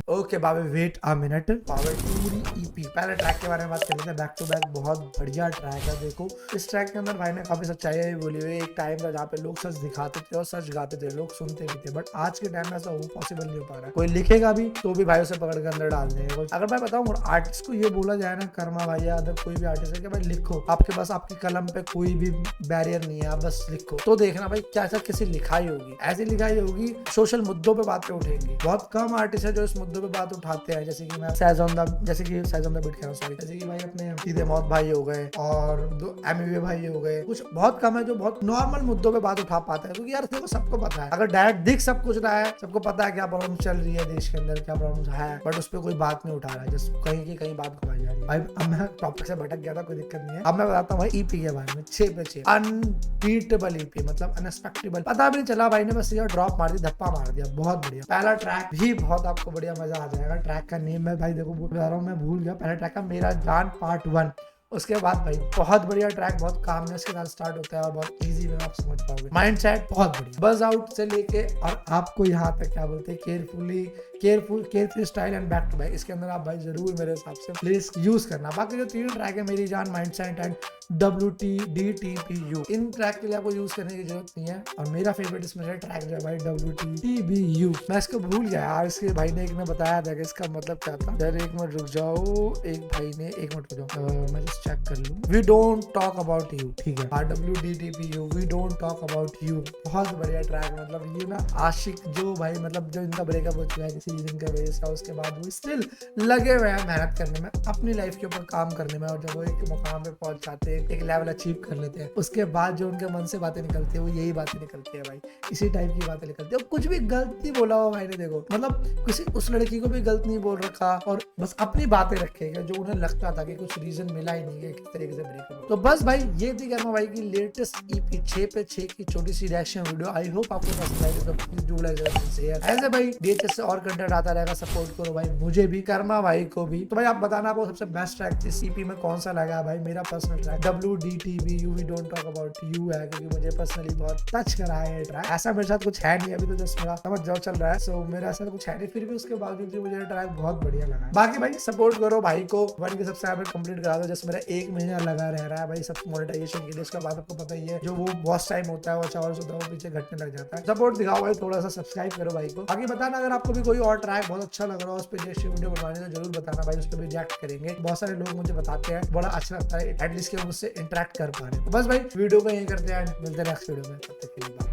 Speaker 1: Okay babe wait a minute, babe पूरी EP पहले track के बारे में बात कर लेते हैं। बैक टू बैक बहुत बढ़िया ट्रैक है। देखो इस ट्रैक के अंदर भाई ने काफी सच्चाई भी बोली हुई है। एक टाइम था जहाँ पे लोग सच दिखाते थे और सच गाते थे, लोग सुनते भी थे, बट आज के टाइम में ऐसा वो पॉसिबल नहीं हो पा रहा है। कोई लिखेगा भी तो भी भाई उसे पकड़ के अंदर डाल देंगे। अगर मैं बताऊँ आर्टिस्ट को ये बोला जाए ना, कर्मा भाई या अदर कोई भी आर्टिस्ट है कि भाई लिखो, आपके पास आपकी कलम पे कोई भी बैरियर नहीं है, आप बस लिखो, तो देखना भाई क्या कैसी लिखाई होगी। ऐसी लिखाई होगी सोशल मुद्दों पे बातें उठेंगी। बहुत कम आर्टिस्ट है जो इस मुद्दों पे बात उठाते हैं, जैसे कि मैं सैज़ जैसे कि सैज़ ऑन द बीट कह रहा हूं, सॉरी, जैसे कि भाई अपने सीधे मौत भाई हो गए और दो एमवे भाई हो गए। कुछ बहुत कम है जो बहुत नॉर्मल मुद्दों पे बात उठा पाता है, क्योंकि यार देखो सबको पता है, अगर डायरेक्ट दिख सब कुछ रहा है, सबको पता है क्या प्रॉब्लम चल रही है देश के अंदर, क्या प्रॉब्लम है, बट उस पर कोई बात नहीं उठा रहा है, जस्ट कहीं की कहीं बात घुमाई जा रही है। भाई अब मैं टॉपिक से भटक गया था, कोई दिक्कत नहीं है। अब मैं बताता हूँ भाई ईपी के बारे में। 6 पे 6 अनबीटेबल ईपी, मतलब अनएक्सपेक्टेबल, पता भी नहीं चला भाई ने बस ये ड्रॉप मार दी, धप्पा मार दिया, बहुत बढ़िया। पहला ट्रैक भी बहुत आपको बढ़िया मजा आ जाएगा। ट्रैक का नेम है भाई, देखो बता रहा हूँ मैं भूल गया, पहला ट्रैक का मेरा जान पार्ट 1। उसके बाद भाई बहुत बढ़िया ट्रैक, बहुत कामनेस के साथ स्टार्ट होता है और बहुत इजी में आप समझ पाओगे। माइंडसेट बहुत बढ़िया, बज आउट से लेके और आपको यहाँ तक क्या बोलते हैं careful style and back to back, इसके अंदर आप भाई जरूर मेरे हिसाब से प्लीज यूज करना। बाकी जो 3 ट्रैक है, मेरी जान, mindset and WTDTPU, in track के लिए आपको यूज करने की जरूरत नहीं है। और मेरा फेवरेट इसमें से ट्रैक जो है भाई WTTBU, मैं इसको भूल गया यार, इसके भाई ने एक ने बताया था कि इसका मतलब क्या था। यार एक मिनट रुक जाओ, एक भाई ने एक मिनट रुक जाओ, मैं जस्ट चेक कर लूं। We don't talk about you, ठीक है, WTTPU, we don't talk about you, बहुत बढ़िया ट्रैक। मतलब ये ना आशिक जो भाई, मतलब जो इनका ब्रेकअप हो चुका है किसी रीजन की वजह से, उसके बाद वो स्टिल लगे हुए हैं मेहनत करने में, अपनी लाइफ के ऊपर काम करने में, और जब वो एक मुकाम पे पहुंच जाते हैं, एक लेवल अचीव कर लेते हैं, उसके बाद जो उनके मन से बातें निकलती है वो यही बातें निकलती है भाई, इसी टाइप की बातें निकलती है। और कुछ भी गलत नहीं बोला हुआ भाई ने, देखो मतलब किसी उस लड़की को भी गलत नहीं बोल रखा, और बस अपनी बातें रखेगा जो उन्हें लगता था कि कुछ रीजन मिला ही नहीं है किस तरीके से ब्रेकअप। तो बस भाई ये थी कर्मा भाई की लेटेस्ट ईपी 6 पे 6 की छोटी सी रिएक्शन वीडियो। आई होप आपको पसंद आई, तो प्लीज डू लाइक शेयर। ऐसे भाई DHS से और कंटेंट आता रहेगा, सपोर्ट करो भाई मुझे भी, कर्मा भाई को भी। तो भाई आप बताना आपको सबसे बेस्ट ट्रैक इस ईपी में कौन सा लगा। भाई मेरा personal track WTTBU, we don't talk about you है, क्योंकि मुझे पर्सनली बहुत टच करा है ये ट्रैक। ऐसा मेरे साथ कुछ है नहीं, अभी तो जस्ट मेरा समझ जाओ चल रहा है, सो मेरा ऐसा कुछ है नहीं, फिर भी उसके बावजूद भी मुझे ट्रैक बहुत बढ़िया लगा। बाकी भाई सपोर्ट करो भाई को, 1 के सब्सक्राइबर कंप्लीट करा दो, जस्ट मेरा 1 महीना लगा रह रहा है भाई सब मोनेटाइजेशन के लिए। उसके बाद आपको पता ही है जो वो बॉस टाइम होता है, वो चावल होता है, वो पीछे घटने लग जाता है। सपोर्ट दिखाओ भाई, थोड़ा सा सब्सक्राइब करो भाई को। बाकी बताना अगर आपको भी कोई और ट्रैक बहुत अच्छा लग रहा हो, उस पर वीडियो बनवाने तो जरूर बताना भाई, उस पर भी रिएक्ट करेंगे। बहुत सारे लोग मुझे बताते हैं बड़ा अच्छा लगता है एटलीस्ट कि मुझसे इंटरेक्ट कर पा रहे हैं। तो बस भाई वीडियो को यही करते हैं, मिलते हैं नेक्स्ट वीडियो में, तब तक के लिए बाय।